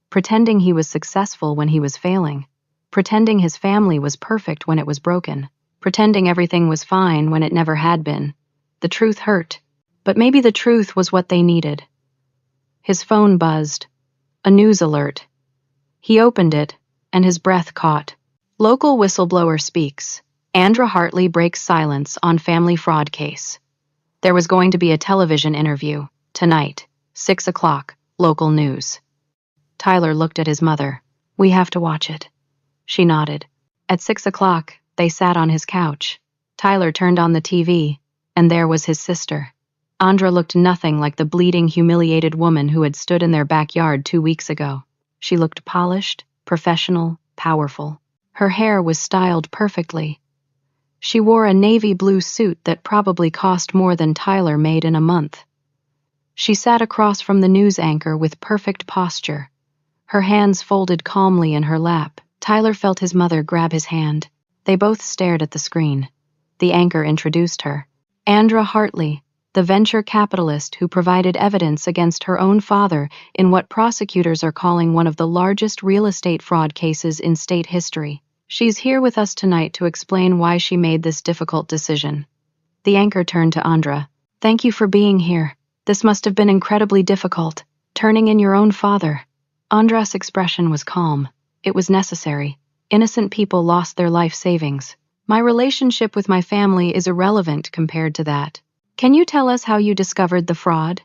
Pretending he was successful when he was failing. Pretending his family was perfect when it was broken. Pretending everything was fine when it never had been. The truth hurt. But maybe the truth was what they needed. His phone buzzed. A news alert. He opened it, and his breath caught. Local whistleblower speaks. Andra Hartley breaks silence on family fraud case. There was going to be a television interview, tonight, 6 o'clock, local news. Tyler looked at his mother. "We have to watch it." She nodded. At 6 o'clock, they sat on his couch. Tyler turned on the TV, and there was his sister. Andra looked nothing like the bleeding, humiliated woman who had stood in their backyard 2 weeks ago. She looked polished, professional, powerful. Her hair was styled perfectly. She wore a navy blue suit that probably cost more than Tyler made in a month. She sat across from the news anchor with perfect posture, her hands folded calmly in her lap. Tyler felt his mother grab his hand. They both stared at the screen. The anchor introduced her. Andra Hartley, the venture capitalist who provided evidence against her own father in what prosecutors are calling one of the largest real estate fraud cases in state history. She's here with us tonight to explain why she made this difficult decision. The anchor turned to Andra. "Thank you for being here. This must have been incredibly difficult, turning in your own father." Andra's expression was calm. It was necessary. Innocent people lost their life savings. "My relationship with my family is irrelevant compared to that. Can you tell us how you discovered the fraud?"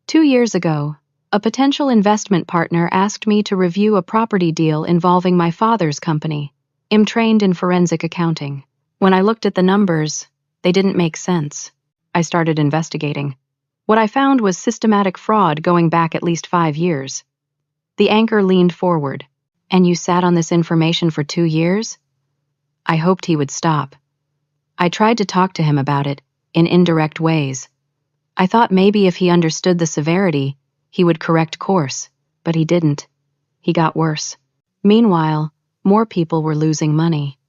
2 years ago, a potential investment partner asked me to review a property deal involving my father's company. I'm trained in forensic accounting. When I looked at the numbers, they didn't make sense. I started investigating. What I found was systematic fraud going back at least 5 years. The anchor leaned forward. "And you sat on this information for 2 years?" I hoped he would stop. I tried to talk to him about it, in indirect ways. I thought maybe if he understood the severity, he would correct course, but he didn't. He got worse. Meanwhile, more people were losing money.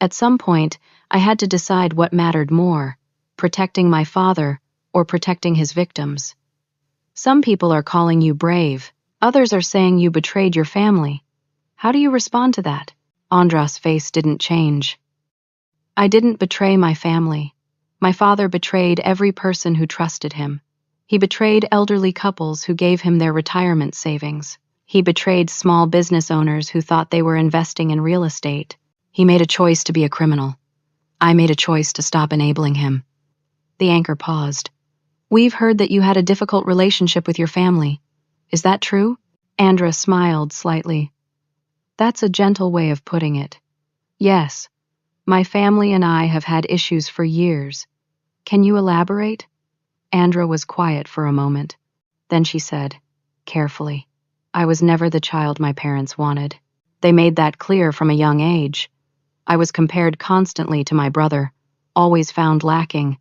At some point, I had to decide what mattered more, protecting my father or protecting his victims. Some people are calling you brave. Others are saying you betrayed your family. How do you respond to that? Andra's face didn't change. I didn't betray my family. My father betrayed every person who trusted him. He betrayed elderly couples who gave him their retirement savings. He betrayed small business owners who thought they were investing in real estate. He made a choice to be a criminal. I made a choice to stop enabling him. The anchor paused. "We've heard that you had a difficult relationship with your family. Is that true?" Andra smiled slightly. "That's a gentle way of putting it. Yes, my family and I have had issues for years. Can you elaborate?" Andra was quiet for a moment. Then she said, carefully, "I was never the child my parents wanted. They made that clear from a young age. I was compared constantly to my brother, always found lacking.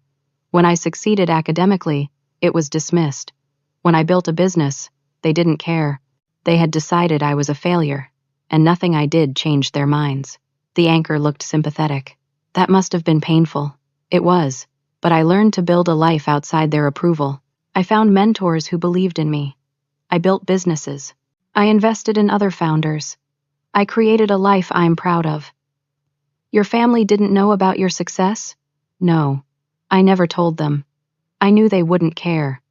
When I succeeded academically, it was dismissed. When I built a business, they didn't care. They had decided I was a failure, and nothing I did changed their minds." The anchor looked sympathetic. "That must have been painful." It was, but I learned to build a life outside their approval. I found mentors who believed in me. I built businesses. I invested in other founders. I created a life I'm proud of. Your family didn't know about your success? No, I never told them. I knew they wouldn't care,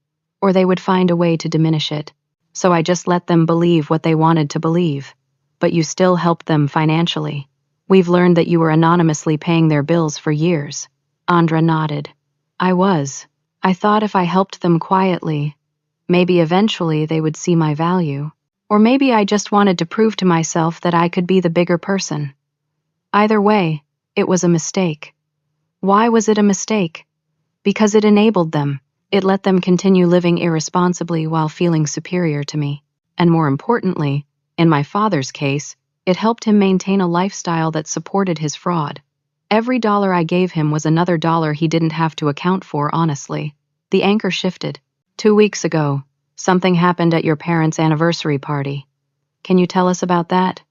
or they would find a way to diminish it. So I just let them believe what they wanted to believe. But you still helped them financially. We've learned that you were anonymously paying their bills for years. Andra nodded. I was. I thought if I helped them quietly, maybe eventually they would see my value. Or maybe I just wanted to prove to myself that I could be the bigger person. Either way, it was a mistake. Why was it a mistake? Because it enabled them. It let them continue living irresponsibly while feeling superior to me. And more importantly, in my father's case, it helped him maintain a lifestyle that supported his fraud. Every dollar I gave him was another dollar he didn't have to account for honestly. The anchor shifted. 2 weeks ago, something happened at your parents' anniversary party. Can you tell us about that?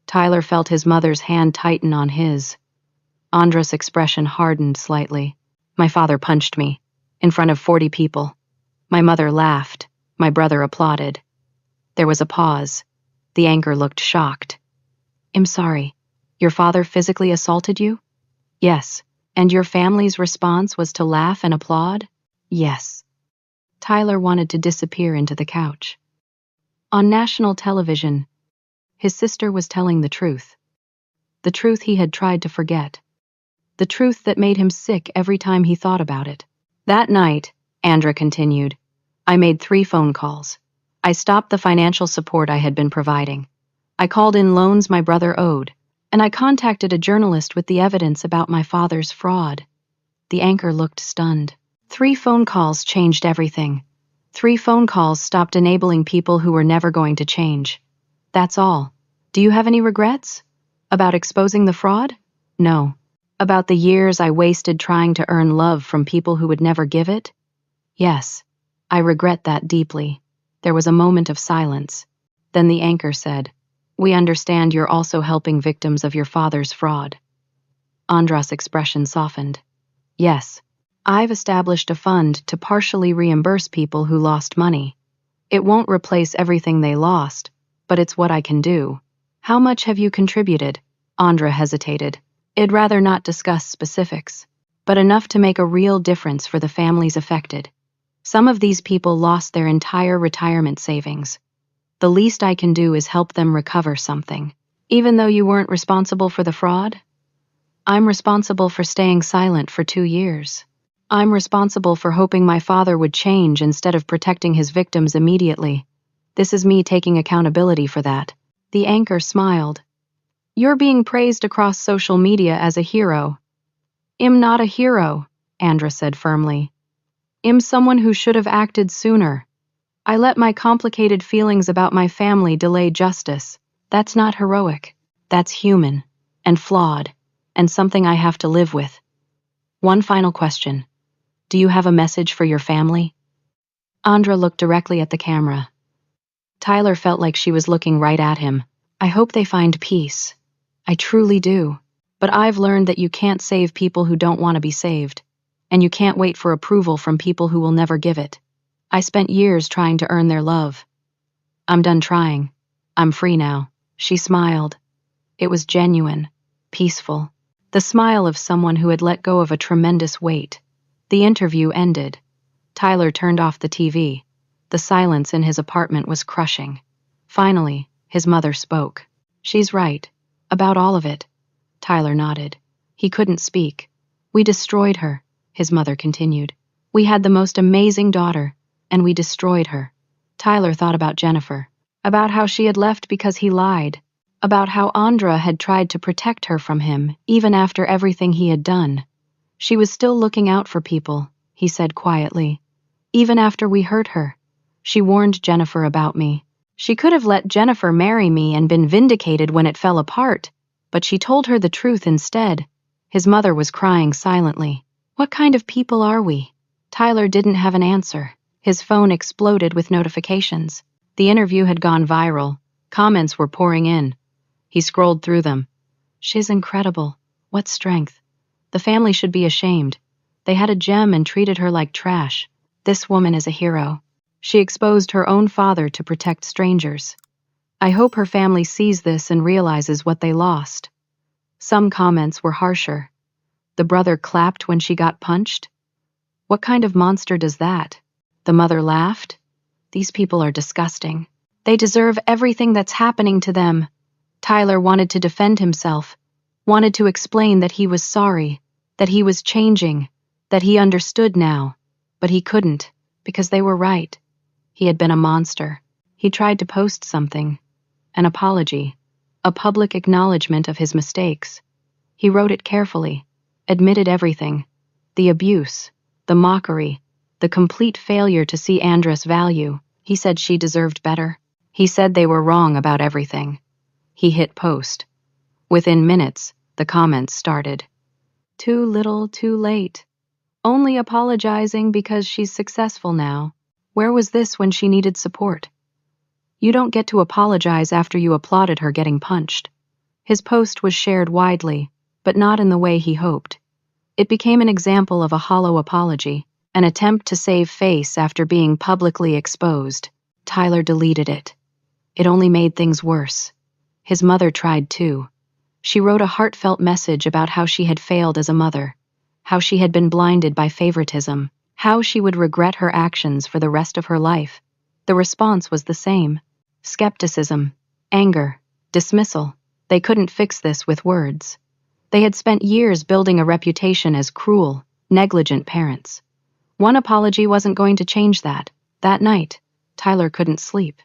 Tyler felt his mother's hand tighten on his. Andra's expression hardened slightly. My father punched me, in front of 40 people. My mother laughed. My brother applauded. There was a pause. The anchor looked shocked. I'm sorry. Your father physically assaulted you? Yes. And your family's response was to laugh and applaud? Yes. Tyler wanted to disappear into the couch. On national television, his sister was telling the truth. The truth he had tried to forget. The truth that made him sick every time he thought about it. That night, Andra continued, I made 3 phone calls. I stopped the financial support I had been providing. I called in loans my brother owed, and I contacted a journalist with the evidence about my father's fraud. The anchor looked stunned. 3 phone calls changed everything. 3 phone calls stopped enabling people who were never going to change. That's all. Do you have any regrets? About exposing the fraud? No. About the years I wasted trying to earn love from people who would never give it? Yes. I regret that deeply. There was a moment of silence. Then the anchor said, We understand you're also helping victims of your father's fraud. Andra's expression softened. Yes. I've established a fund to partially reimburse people who lost money. It won't replace everything they lost, but it's what I can do. How much have you contributed? Andra hesitated. I'd rather not discuss specifics, but enough to make a real difference for the families affected. Some of these people lost their entire retirement savings. The least I can do is help them recover something. Even though you weren't responsible for the fraud? I'm responsible for staying silent for 2 years. I'm responsible for hoping my father would change instead of protecting his victims immediately. This is me taking accountability for that. The anchor smiled. You're being praised across social media as a hero. I'm not a hero, Andra said firmly. I'm someone who should have acted sooner. I let my complicated feelings about my family delay justice. That's not heroic. That's human, and flawed, and something I have to live with. One final question. Do you have a message for your family? Andra looked directly at the camera. Tyler felt like she was looking right at him. I hope they find peace. I truly do. But I've learned that you can't save people who don't want to be saved. And you can't wait for approval from people who will never give it. I spent years trying to earn their love. I'm done trying. I'm free now. She smiled. It was genuine, peaceful. The smile of someone who had let go of a tremendous weight. The interview ended. Tyler turned off the TV. The silence in his apartment was crushing. Finally, his mother spoke. She's right. About all of it. Tyler nodded. He couldn't speak. We destroyed her, his mother continued. We had the most amazing daughter, and we destroyed her. Tyler thought about Jennifer, about how she had left because he lied, about how Andra had tried to protect her from him, even after everything he had done. She was still looking out for people, he said quietly. Even after we hurt her. She warned Jennifer about me. She could have let Jennifer marry me and been vindicated when it fell apart, but she told her the truth instead. His mother was crying silently. What kind of people are we? Tyler didn't have an answer. His phone exploded with notifications. The interview had gone viral. Comments were pouring in. He scrolled through them. She's incredible. What strength. The family should be ashamed. They had a gem and treated her like trash. This woman is a hero. She exposed her own father to protect strangers. I hope her family sees this and realizes what they lost. Some comments were harsher. The brother clapped when she got punched? What kind of monster does that? The mother laughed? These people are disgusting. They deserve everything that's happening to them. Tyler wanted to defend himself, wanted to explain that he was sorry, that he was changing, that he understood now, but he couldn't, because they were right. He had been a monster. He tried to post something, an apology, a public acknowledgement of his mistakes. He wrote it carefully, admitted everything, the abuse, the mockery, the complete failure to see Andra's value. He said she deserved better. He said they were wrong about everything. He hit post. Within minutes, the comments started. Too little, too late. Only apologizing because she's successful now. Where was this when she needed support? You don't get to apologize after you applauded her getting punched. His post was shared widely, but not in the way he hoped. It became an example of a hollow apology, an attempt to save face after being publicly exposed. Tyler deleted it. It only made things worse. His mother tried too. She wrote a heartfelt message about how she had failed as a mother, how she had been blinded by favoritism, how she would regret her actions for the rest of her life. The response was the same: skepticism, anger, dismissal. They couldn't fix this with words. They had spent years building a reputation as cruel, negligent parents. One apology wasn't going to change that. That night, Tyler couldn't sleep.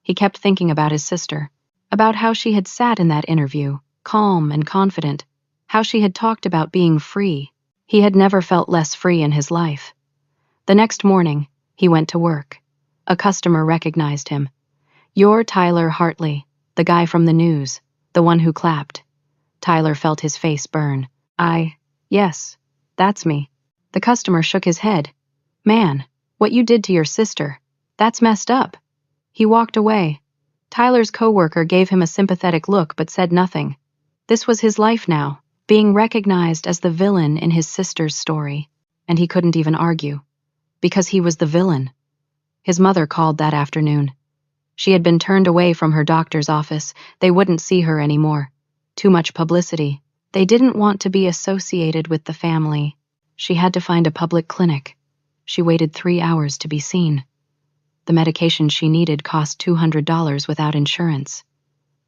He kept thinking about his sister, about how she had sat in that interview, calm and confident, how she had talked about being free. He had never felt less free in his life. The next morning, he went to work. A customer recognized him. "You're Tyler Hartley, the guy from the news, the one who clapped." Tyler felt his face burn. Yes, that's me." The customer shook his head. "Man, what you did to your sister, that's messed up." He walked away. Tyler's coworker gave him a sympathetic look but said nothing. This was his life now, being recognized as the villain in his sister's story, and he couldn't even argue, because he was the villain. His mother called that afternoon. She had been turned away from her doctor's office. They wouldn't see her anymore. Too much publicity. They didn't want to be associated with the family. She had to find a public clinic. She waited 3 hours to be seen. The medication she needed cost $200 without insurance.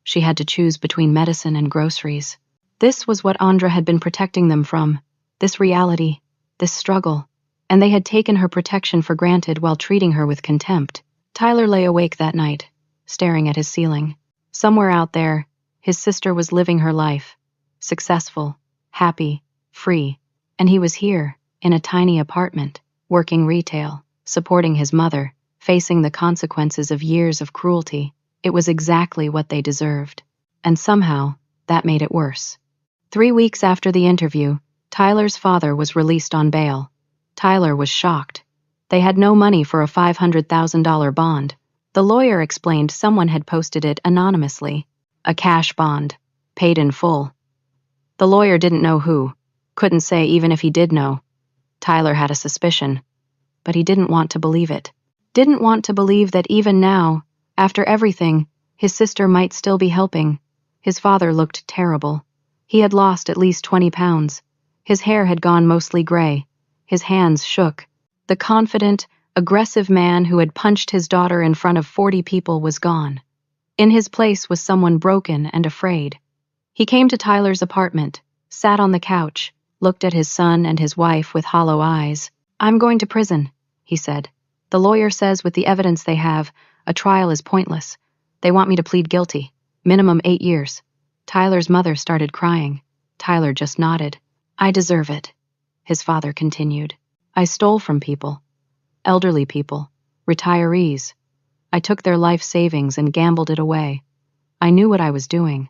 She had to choose between medicine and groceries. This was what Andra had been protecting them from, this reality, this struggle, and they had taken her protection for granted while treating her with contempt. Tyler lay awake that night, staring at his ceiling. Somewhere out there, his sister was living her life, successful, happy, free, and he was here, in a tiny apartment, working retail, supporting his mother, facing the consequences of years of cruelty. It was exactly what they deserved. And somehow, that made it worse. 3 weeks after the interview, Tyler's father was released on bail. Tyler was shocked. They had no money for a $500,000 bond. The lawyer explained someone had posted it anonymously. A cash bond, paid in full. The lawyer didn't know who, couldn't say even if he did know. Tyler had a suspicion, but he didn't want to believe it. Didn't want to believe that even now, after everything, his sister might still be helping. His father looked terrible. He had lost at least 20 pounds. His hair had gone mostly gray. His hands shook. The confident, aggressive man who had punched his daughter in front of 40 people was gone. In his place was someone broken and afraid. He came to Tyler's apartment, sat on the couch, looked at his son and his wife with hollow eyes. "I'm going to prison," he said. "The lawyer says with the evidence they have, a trial is pointless. They want me to plead guilty. Minimum 8 years. Tyler's mother started crying. Tyler just nodded. "I deserve it," his father continued. "I stole from people. Elderly people. Retirees. I took their life savings and gambled it away. I knew what I was doing.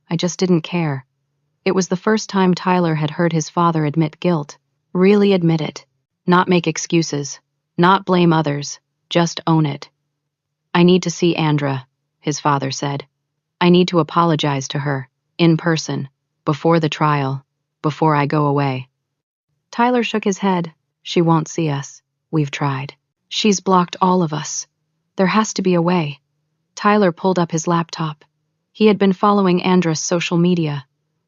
I just didn't care." It was the first time Tyler had heard his father admit guilt. Really admit it. Not make excuses. Not blame others. Just own it. "I need to see Andra," his father said. "I need to apologize to her, in person, before the trial, before I go away." Tyler shook his head. "She won't see us. We've tried. She's blocked all of us. There has to be a way." Tyler pulled up his laptop. He had been following Andra's social media,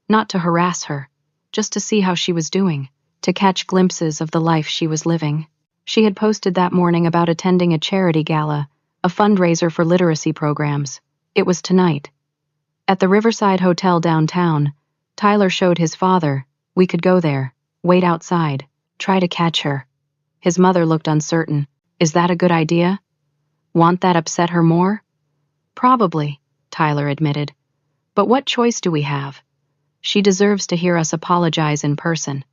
not to harass her, just to see how she was doing, to catch glimpses of the life she was living. She had posted that morning about attending a charity gala, a fundraiser for literacy programs. It was tonight. At the Riverside Hotel downtown, Tyler showed his father. "We could go there, wait outside, try to catch her." His mother looked uncertain. "Is that a good idea? Won't that upset her more?" "Probably," Tyler admitted. "But what choice do we have? She deserves to hear us apologize in person.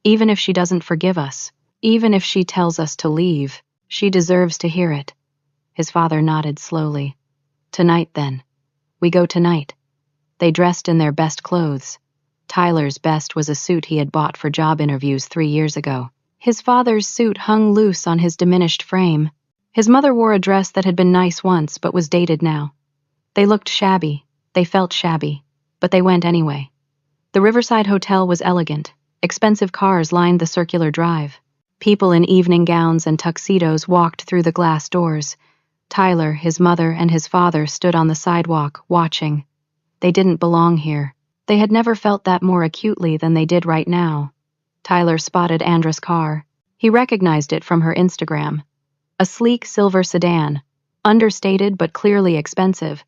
Even if she doesn't forgive us, even if she tells us to leave, she deserves to hear it." His father nodded slowly. "Tonight, then. We go tonight." They dressed in their best clothes. Tyler's best was a suit he had bought for job interviews 3 years ago. His father's suit hung loose on his diminished frame. His mother wore a dress that had been nice once but was dated now. They looked shabby, they felt shabby, but they went anyway. The Riverside Hotel was elegant. Expensive cars lined the circular drive. People in evening gowns and tuxedos walked through the glass doors. Tyler, his mother, and his father stood on the sidewalk, watching. They didn't belong here. They had never felt that more acutely than they did right now. Tyler spotted Andra's car. He recognized it from her Instagram. A sleek silver sedan, understated but clearly expensive.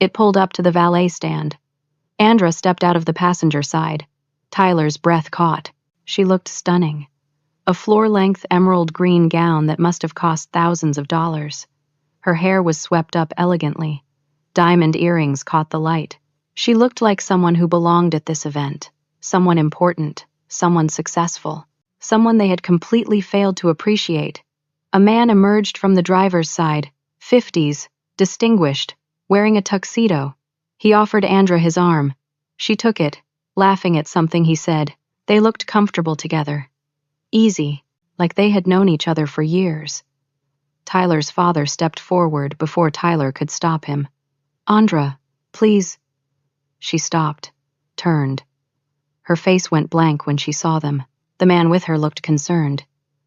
It pulled up to the valet stand. Andra stepped out of the passenger side. Tyler's breath caught. She looked stunning. A floor-length emerald green gown that must have cost thousands of dollars. Her hair was swept up elegantly. Diamond earrings caught the light. She looked like someone who belonged at this event. Someone important, someone successful, someone they had completely failed to appreciate. A man emerged from the driver's side, 50s, distinguished, wearing a tuxedo. He offered Andra his arm. She took it, laughing at something he said. They looked comfortable together. Easy, like they had known each other for years. Tyler's father stepped forward before Tyler could stop him. Andra, please. She stopped, turned. Her face went blank when she saw them. The man with her looked concerned,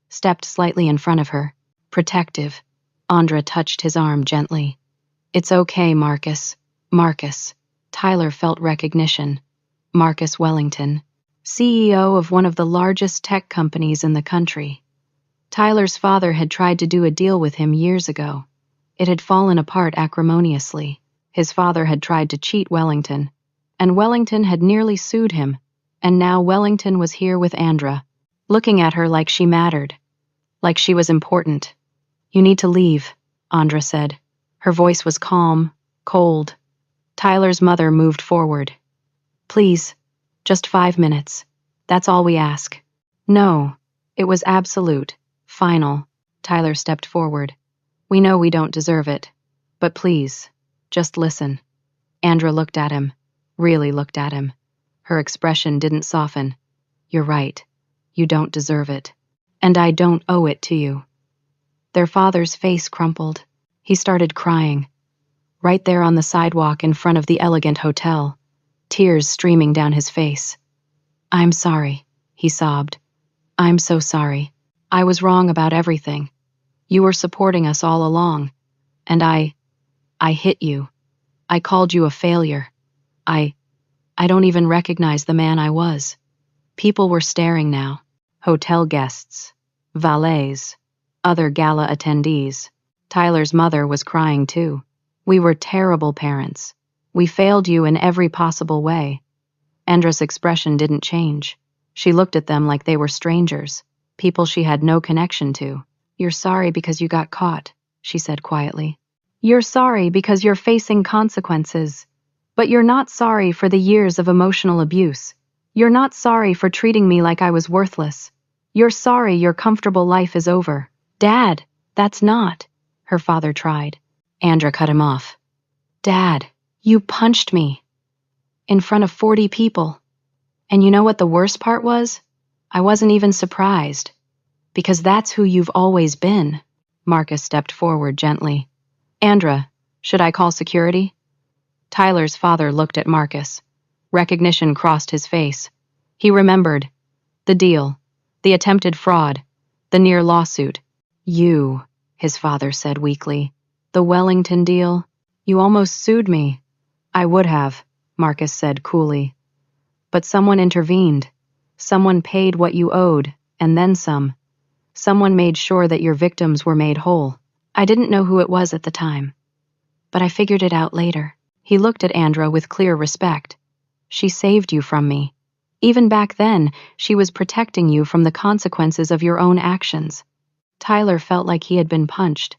stepped slightly in front of her, protective. Andra touched his arm gently. It's okay, Marcus. Marcus. Tyler felt recognition. Marcus Wellington, CEO of one of the largest tech companies in the country. Tyler's father had tried to do a deal with him years ago. It had fallen apart acrimoniously. His father had tried to cheat Wellington, and Wellington had nearly sued him, and now Wellington was here with Andra, looking at her like she mattered, like she was important. You need to leave, Andra said. Her voice was calm, cold. Tyler's mother moved forward. Please, just 5 minutes. That's all we ask. No, it was absolute, final. Tyler stepped forward. We know we don't deserve it, but please, just listen. Andra looked at him, really looked at him. Her expression didn't soften. You're right. You don't deserve it. And I don't owe it to you. Their father's face crumpled. He started crying. Right there on the sidewalk in front of the elegant hotel, tears streaming down his face. I'm sorry, he sobbed. I'm so sorry. I was wrong about everything. You were supporting us all along. And I hit you. I called you a failure. I don't even recognize the man I was. People were staring now. Hotel guests, valets, other gala attendees. Tyler's mother was crying too. We were terrible parents. We failed you in every possible way. Andra's expression didn't change. She looked at them like they were strangers, people she had no connection to. You're sorry because you got caught, she said quietly. You're sorry because you're facing consequences. But you're not sorry for the years of emotional abuse. You're not sorry for treating me like I was worthless. You're sorry your comfortable life is over. Dad, that's not. Her father tried. Andra cut him off. Dad, you punched me. In front of 40 people. And you know what the worst part was? I wasn't even surprised. Because that's who you've always been. Marcus stepped forward gently. Andra, should I call security? Tyler's father looked at Marcus. Recognition crossed his face. He remembered. The deal. The attempted fraud. The near lawsuit. You, his father said weakly. The Wellington deal. You almost sued me. I would have, Marcus said coolly. But someone intervened. Someone paid what you owed, and then some. Someone made sure that your victims were made whole. I didn't know who it was at the time. But I figured it out later. He looked at Andra with clear respect. She saved you from me. Even back then, she was protecting you from the consequences of your own actions. Tyler felt like he had been punched.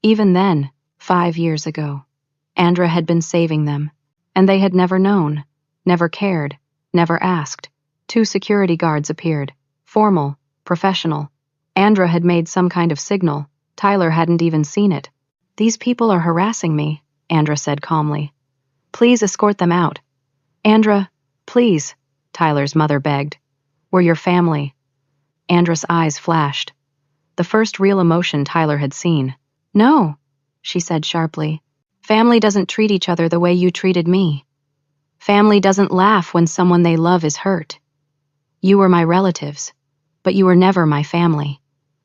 Even then, 5 years ago, Andra had been saving them, and they had never known, never cared, never asked. 2 security guards appeared, formal, professional. Andra had made some kind of signal. Tyler hadn't even seen it. These people are harassing me, Andra said calmly. Please escort them out. Andra, please, Tyler's mother begged. We're your family. Andra's eyes flashed. The first real emotion Tyler had seen. No, she said sharply. Family doesn't treat each other the way you treated me. Family doesn't laugh when someone they love is hurt. You were my relatives, but you were never my family.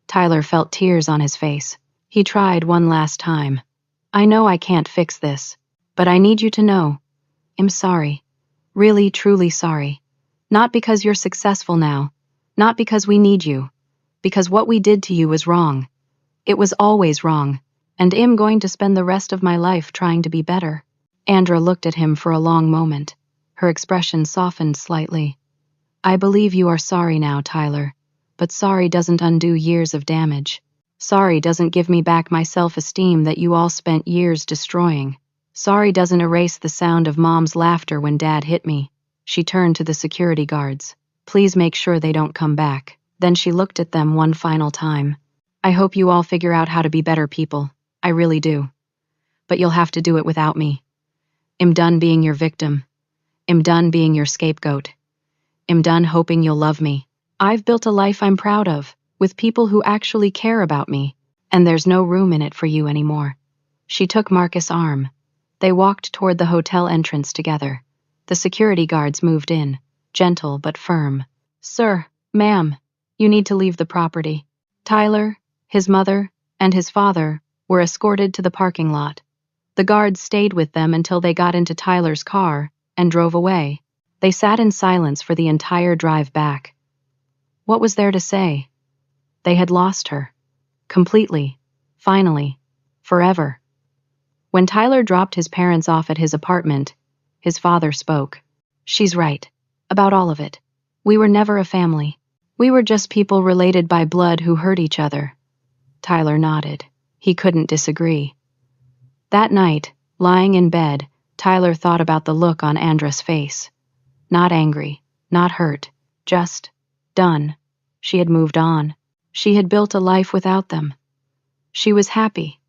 Tyler felt tears on his face. He tried one last time. I know I can't fix this, but I need you to know. I'm sorry. Really, truly sorry. Not because you're successful now. Not because we need you. Because what we did to you was wrong. It was always wrong. And I'm going to spend the rest of my life trying to be better. Andra looked at him for a long moment. Her expression softened slightly. I believe you are sorry now, Tyler. But sorry doesn't undo years of damage. Sorry doesn't give me back my self-esteem that you all spent years destroying. Sorry doesn't erase the sound of Mom's laughter when Dad hit me. She turned to the security guards. Please make sure they don't come back. Then she looked at them one final time. I hope you all figure out how to be better people. I really do. But you'll have to do it without me. I'm done being your victim. I'm done being your scapegoat. I'm done hoping you'll love me. I've built a life I'm proud of, with people who actually care about me, and there's no room in it for you anymore. She took Marcus' arm. They walked toward the hotel entrance together. The security guards moved in, gentle but firm. Sir, ma'am, you need to leave the property. Tyler, his mother, and his father were escorted to the parking lot. The guards stayed with them until they got into Tyler's car and drove away. They sat in silence for the entire drive back. What was there to say? They had lost her. Completely. Finally. Forever. When Tyler dropped his parents off at his apartment, his father spoke. She's right. About all of it. We were never a family. We were just people related by blood who hurt each other. Tyler nodded. He couldn't disagree. That night, lying in bed, Tyler thought about the look on Andra's face. Not angry, not hurt, just done. She had moved on. She had built a life without them. She was happy.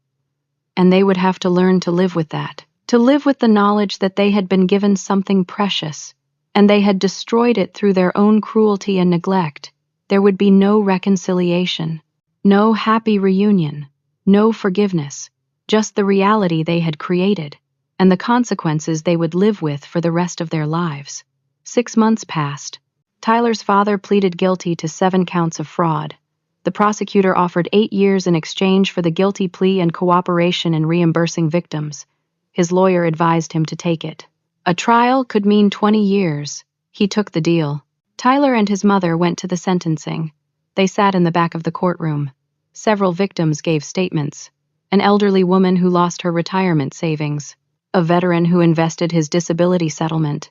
And they would have to learn to live with that. To live with the knowledge that they had been given something precious, and they had destroyed it through their own cruelty and neglect. There would be no reconciliation, no happy reunion, no forgiveness, just the reality they had created, and the consequences they would live with for the rest of their lives. 6 months passed. Tyler's father pleaded guilty to 7 counts of fraud. The prosecutor offered 8 years in exchange for the guilty plea and cooperation in reimbursing victims. His lawyer advised him to take it. A trial could mean 20 years. He took the deal. Tyler and his mother went to the sentencing. They sat in the back of the courtroom. Several victims gave statements. An elderly woman who lost her retirement savings. A veteran who invested his disability settlement.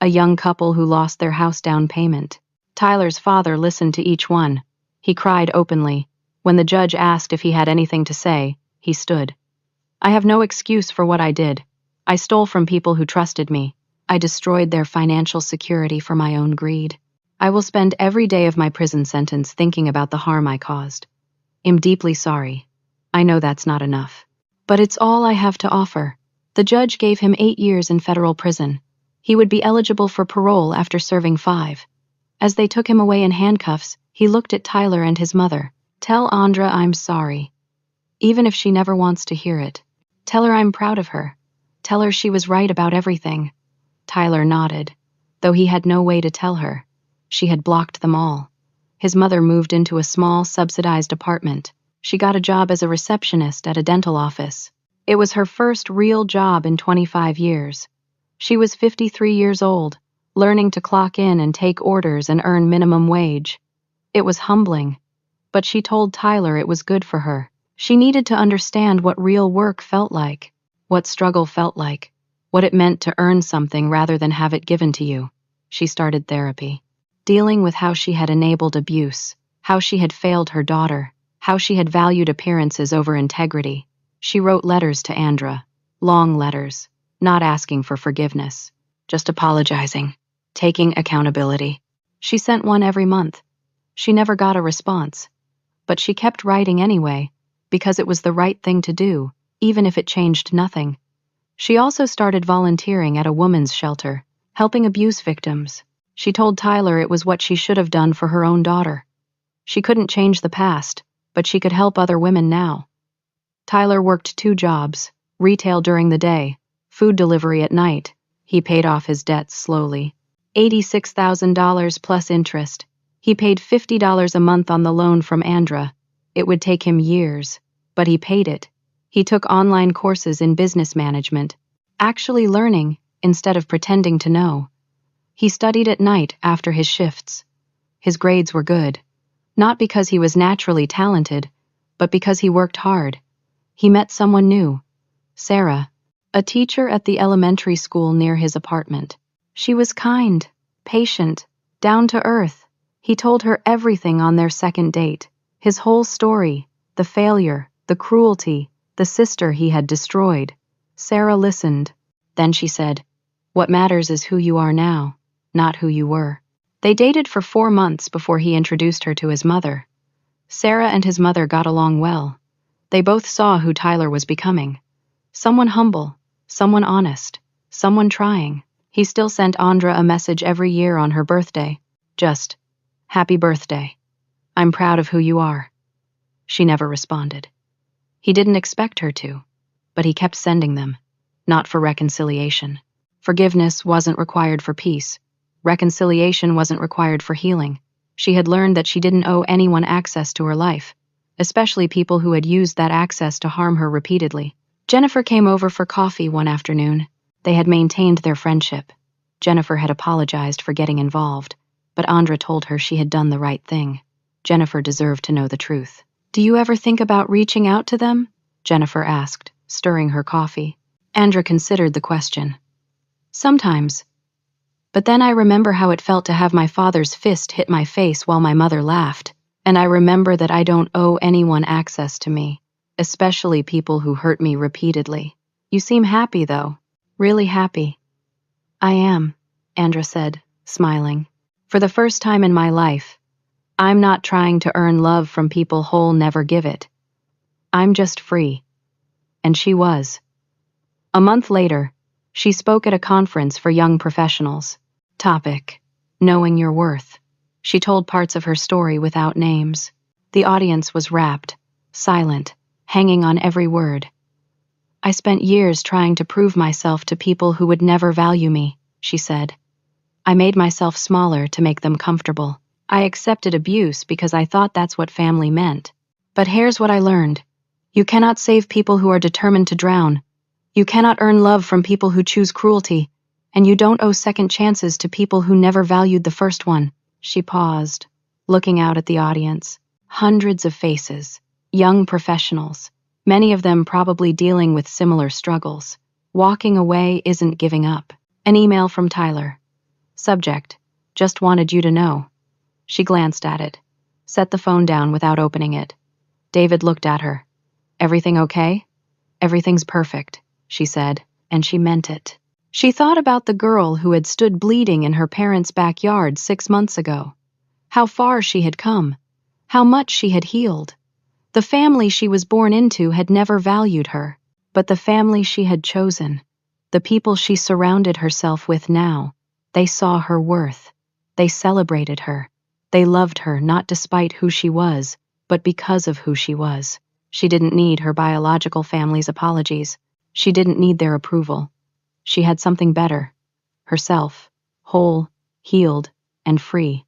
A young couple who lost their house down payment. Tyler's father listened to each one. He cried openly. When the judge asked if he had anything to say, he stood. I have no excuse for what I did. I stole from people who trusted me. I destroyed their financial security for my own greed. I will spend every day of my prison sentence thinking about the harm I caused. I'm deeply sorry. I know that's not enough. But it's all I have to offer. The judge gave him 8 years in federal prison. He would be eligible for parole after serving 5. As they took him away in handcuffs, he looked at Tyler and his mother. Tell Andra I'm sorry. Even if she never wants to hear it. Tell her I'm proud of her. Tell her she was right about everything. Tyler nodded, though he had no way to tell her. She had blocked them all. His mother moved into a small, subsidized apartment. She got a job as a receptionist at a dental office. It was her first real job in 25 years. She was 53 years old, learning to clock in and take orders and earn minimum wage. It was humbling, but she told Tyler it was good for her. She needed to understand what real work felt like, what struggle felt like, what it meant to earn something rather than have it given to you. She started therapy, dealing with how she had enabled abuse, how she had failed her daughter, how she had valued appearances over integrity. She wrote letters to Andra, long letters, not asking for forgiveness, just apologizing, taking accountability. She sent one every month. She never got a response, but she kept writing anyway, because it was the right thing to do, even if it changed nothing. She also started volunteering at a women's shelter, helping abuse victims. She told Tyler it was what she should have done for her own daughter. She couldn't change the past, but she could help other women now. Tyler worked 2 jobs, retail during the day, food delivery at night. He paid off his debts slowly. $86,000 plus interest. He paid $50 a month on the loan from Andra. It would take him years, but he paid it. He took online courses in business management, actually learning instead of pretending to know. He studied at night after his shifts. His grades were good, not because he was naturally talented, but because he worked hard. He met someone new, Sarah, a teacher at the elementary school near his apartment. She was kind, patient, down to earth. He told her everything on their second date, his whole story, the failure, the cruelty, the sister he had destroyed. Sarah listened. Then she said, "What matters is who you are now, not who you were." They dated for 4 months before he introduced her to his mother. Sarah and his mother got along well. They both saw who Tyler was becoming. Someone humble, someone honest, someone trying. He still sent Andra a message every year on her birthday. Just, "Happy birthday. I'm proud of who you are." She never responded. He didn't expect her to, but he kept sending them, not for reconciliation. Forgiveness wasn't required for peace. Reconciliation wasn't required for healing. She had learned that she didn't owe anyone access to her life, especially people who had used that access to harm her repeatedly. Jennifer came over for coffee one afternoon. They had maintained their friendship. Jennifer had apologized for getting involved, but Andra told her she had done the right thing. Jennifer deserved to know the truth. "Do you ever think about reaching out to them?" Jennifer asked, stirring her coffee. Andra considered the question. "Sometimes. But then I remember how it felt to have my father's fist hit my face while my mother laughed, and I remember that I don't owe anyone access to me, especially people who hurt me repeatedly." "You seem happy, though. Really happy." "I am," Andra said, smiling. "For the first time in my life, I'm not trying to earn love from people who'll never give it. I'm just free." And she was. A month later, she spoke at a conference for young professionals. Topic: Knowing Your Worth. She told parts of her story without names. The audience was rapt, silent, hanging on every word. "I spent years trying to prove myself to people who would never value me," she said. "I made myself smaller to make them comfortable. I accepted abuse because I thought that's what family meant. But here's what I learned. You cannot save people who are determined to drown. You cannot earn love from people who choose cruelty. And you don't owe second chances to people who never valued the first one." She paused, looking out at the audience. Hundreds of faces, young professionals, many of them probably dealing with similar struggles. Walking away isn't giving up. An email from Tyler. Subject: "Just wanted you to know." She glanced at it, set the phone down without opening it. David looked at her. "Everything okay?" "Everything's perfect," she said, and she meant it. She thought about the girl who had stood bleeding in her parents' backyard 6 months ago. How far she had come. How much she had healed. The family she was born into had never valued her, but the family she had chosen, the people she surrounded herself with now, they saw her worth. They celebrated her. They loved her not despite who she was, but because of who she was. She didn't need her biological family's apologies. She didn't need their approval. She had something better. Herself, whole, healed, and free.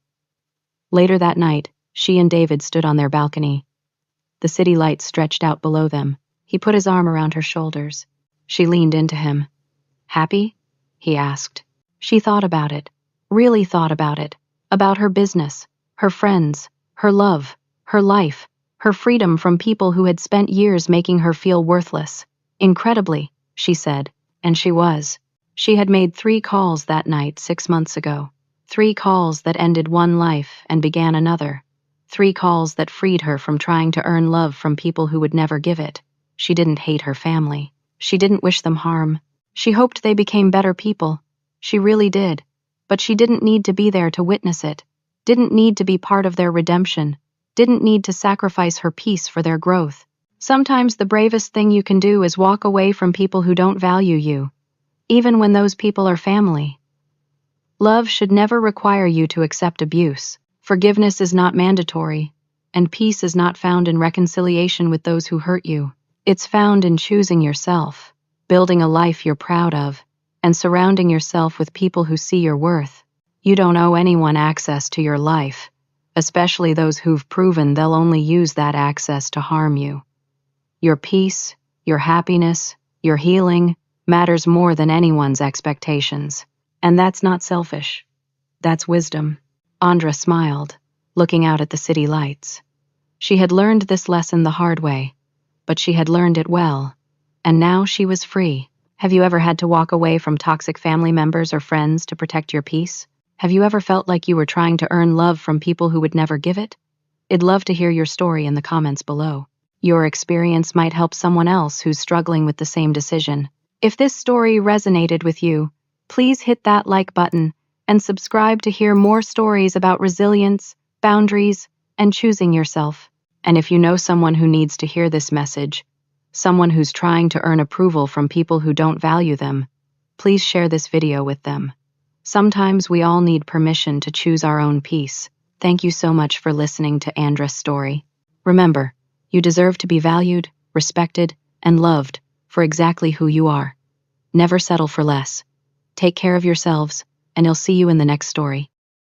Later that night, she and David stood on their balcony. The city lights stretched out below them. He put his arm around her shoulders. She leaned into him. "Happy?" he asked. She thought about it, really thought about it, about her business, her friends, her love, her life, her freedom from people who had spent years making her feel worthless. "Incredibly," she said, and she was. She had made 3 calls that night 6 months ago. 3 calls that ended one life and began another. 3 calls that freed her from trying to earn love from people who would never give it. She didn't hate her family. She didn't wish them harm. She hoped they became better people. She really did. But she didn't need to be there to witness it. Didn't need to be part of their redemption. Didn't need to sacrifice her peace for their growth. Sometimes the bravest thing you can do is walk away from people who don't value you, even when those people are family. Love should never require you to accept abuse. Forgiveness is not mandatory, and peace is not found in reconciliation with those who hurt you. It's found in choosing yourself, building a life you're proud of, and surrounding yourself with people who see your worth. You don't owe anyone access to your life, especially those who've proven they'll only use that access to harm you. Your peace, your happiness, your healing matters more than anyone's expectations. And that's not selfish. That's wisdom. Andra smiled, looking out at the city lights. She had learned this lesson the hard way, but she had learned it well, and now she was free. Have you ever had to walk away from toxic family members or friends to protect your peace? Have you ever felt like you were trying to earn love from people who would never give it? I'd love to hear your story in the comments below. Your experience might help someone else who's struggling with the same decision. If this story resonated with you, please hit that like button and subscribe to hear more stories about resilience, boundaries, and choosing yourself. And if you know someone who needs to hear this message, someone who's trying to earn approval from people who don't value them, please share this video with them. Sometimes we all need permission to choose our own peace. Thank you so much for listening to Andra's story. Remember, you deserve to be valued, respected, and loved for exactly who you are. Never settle for less. Take care of yourselves, and I'll see you in the next story.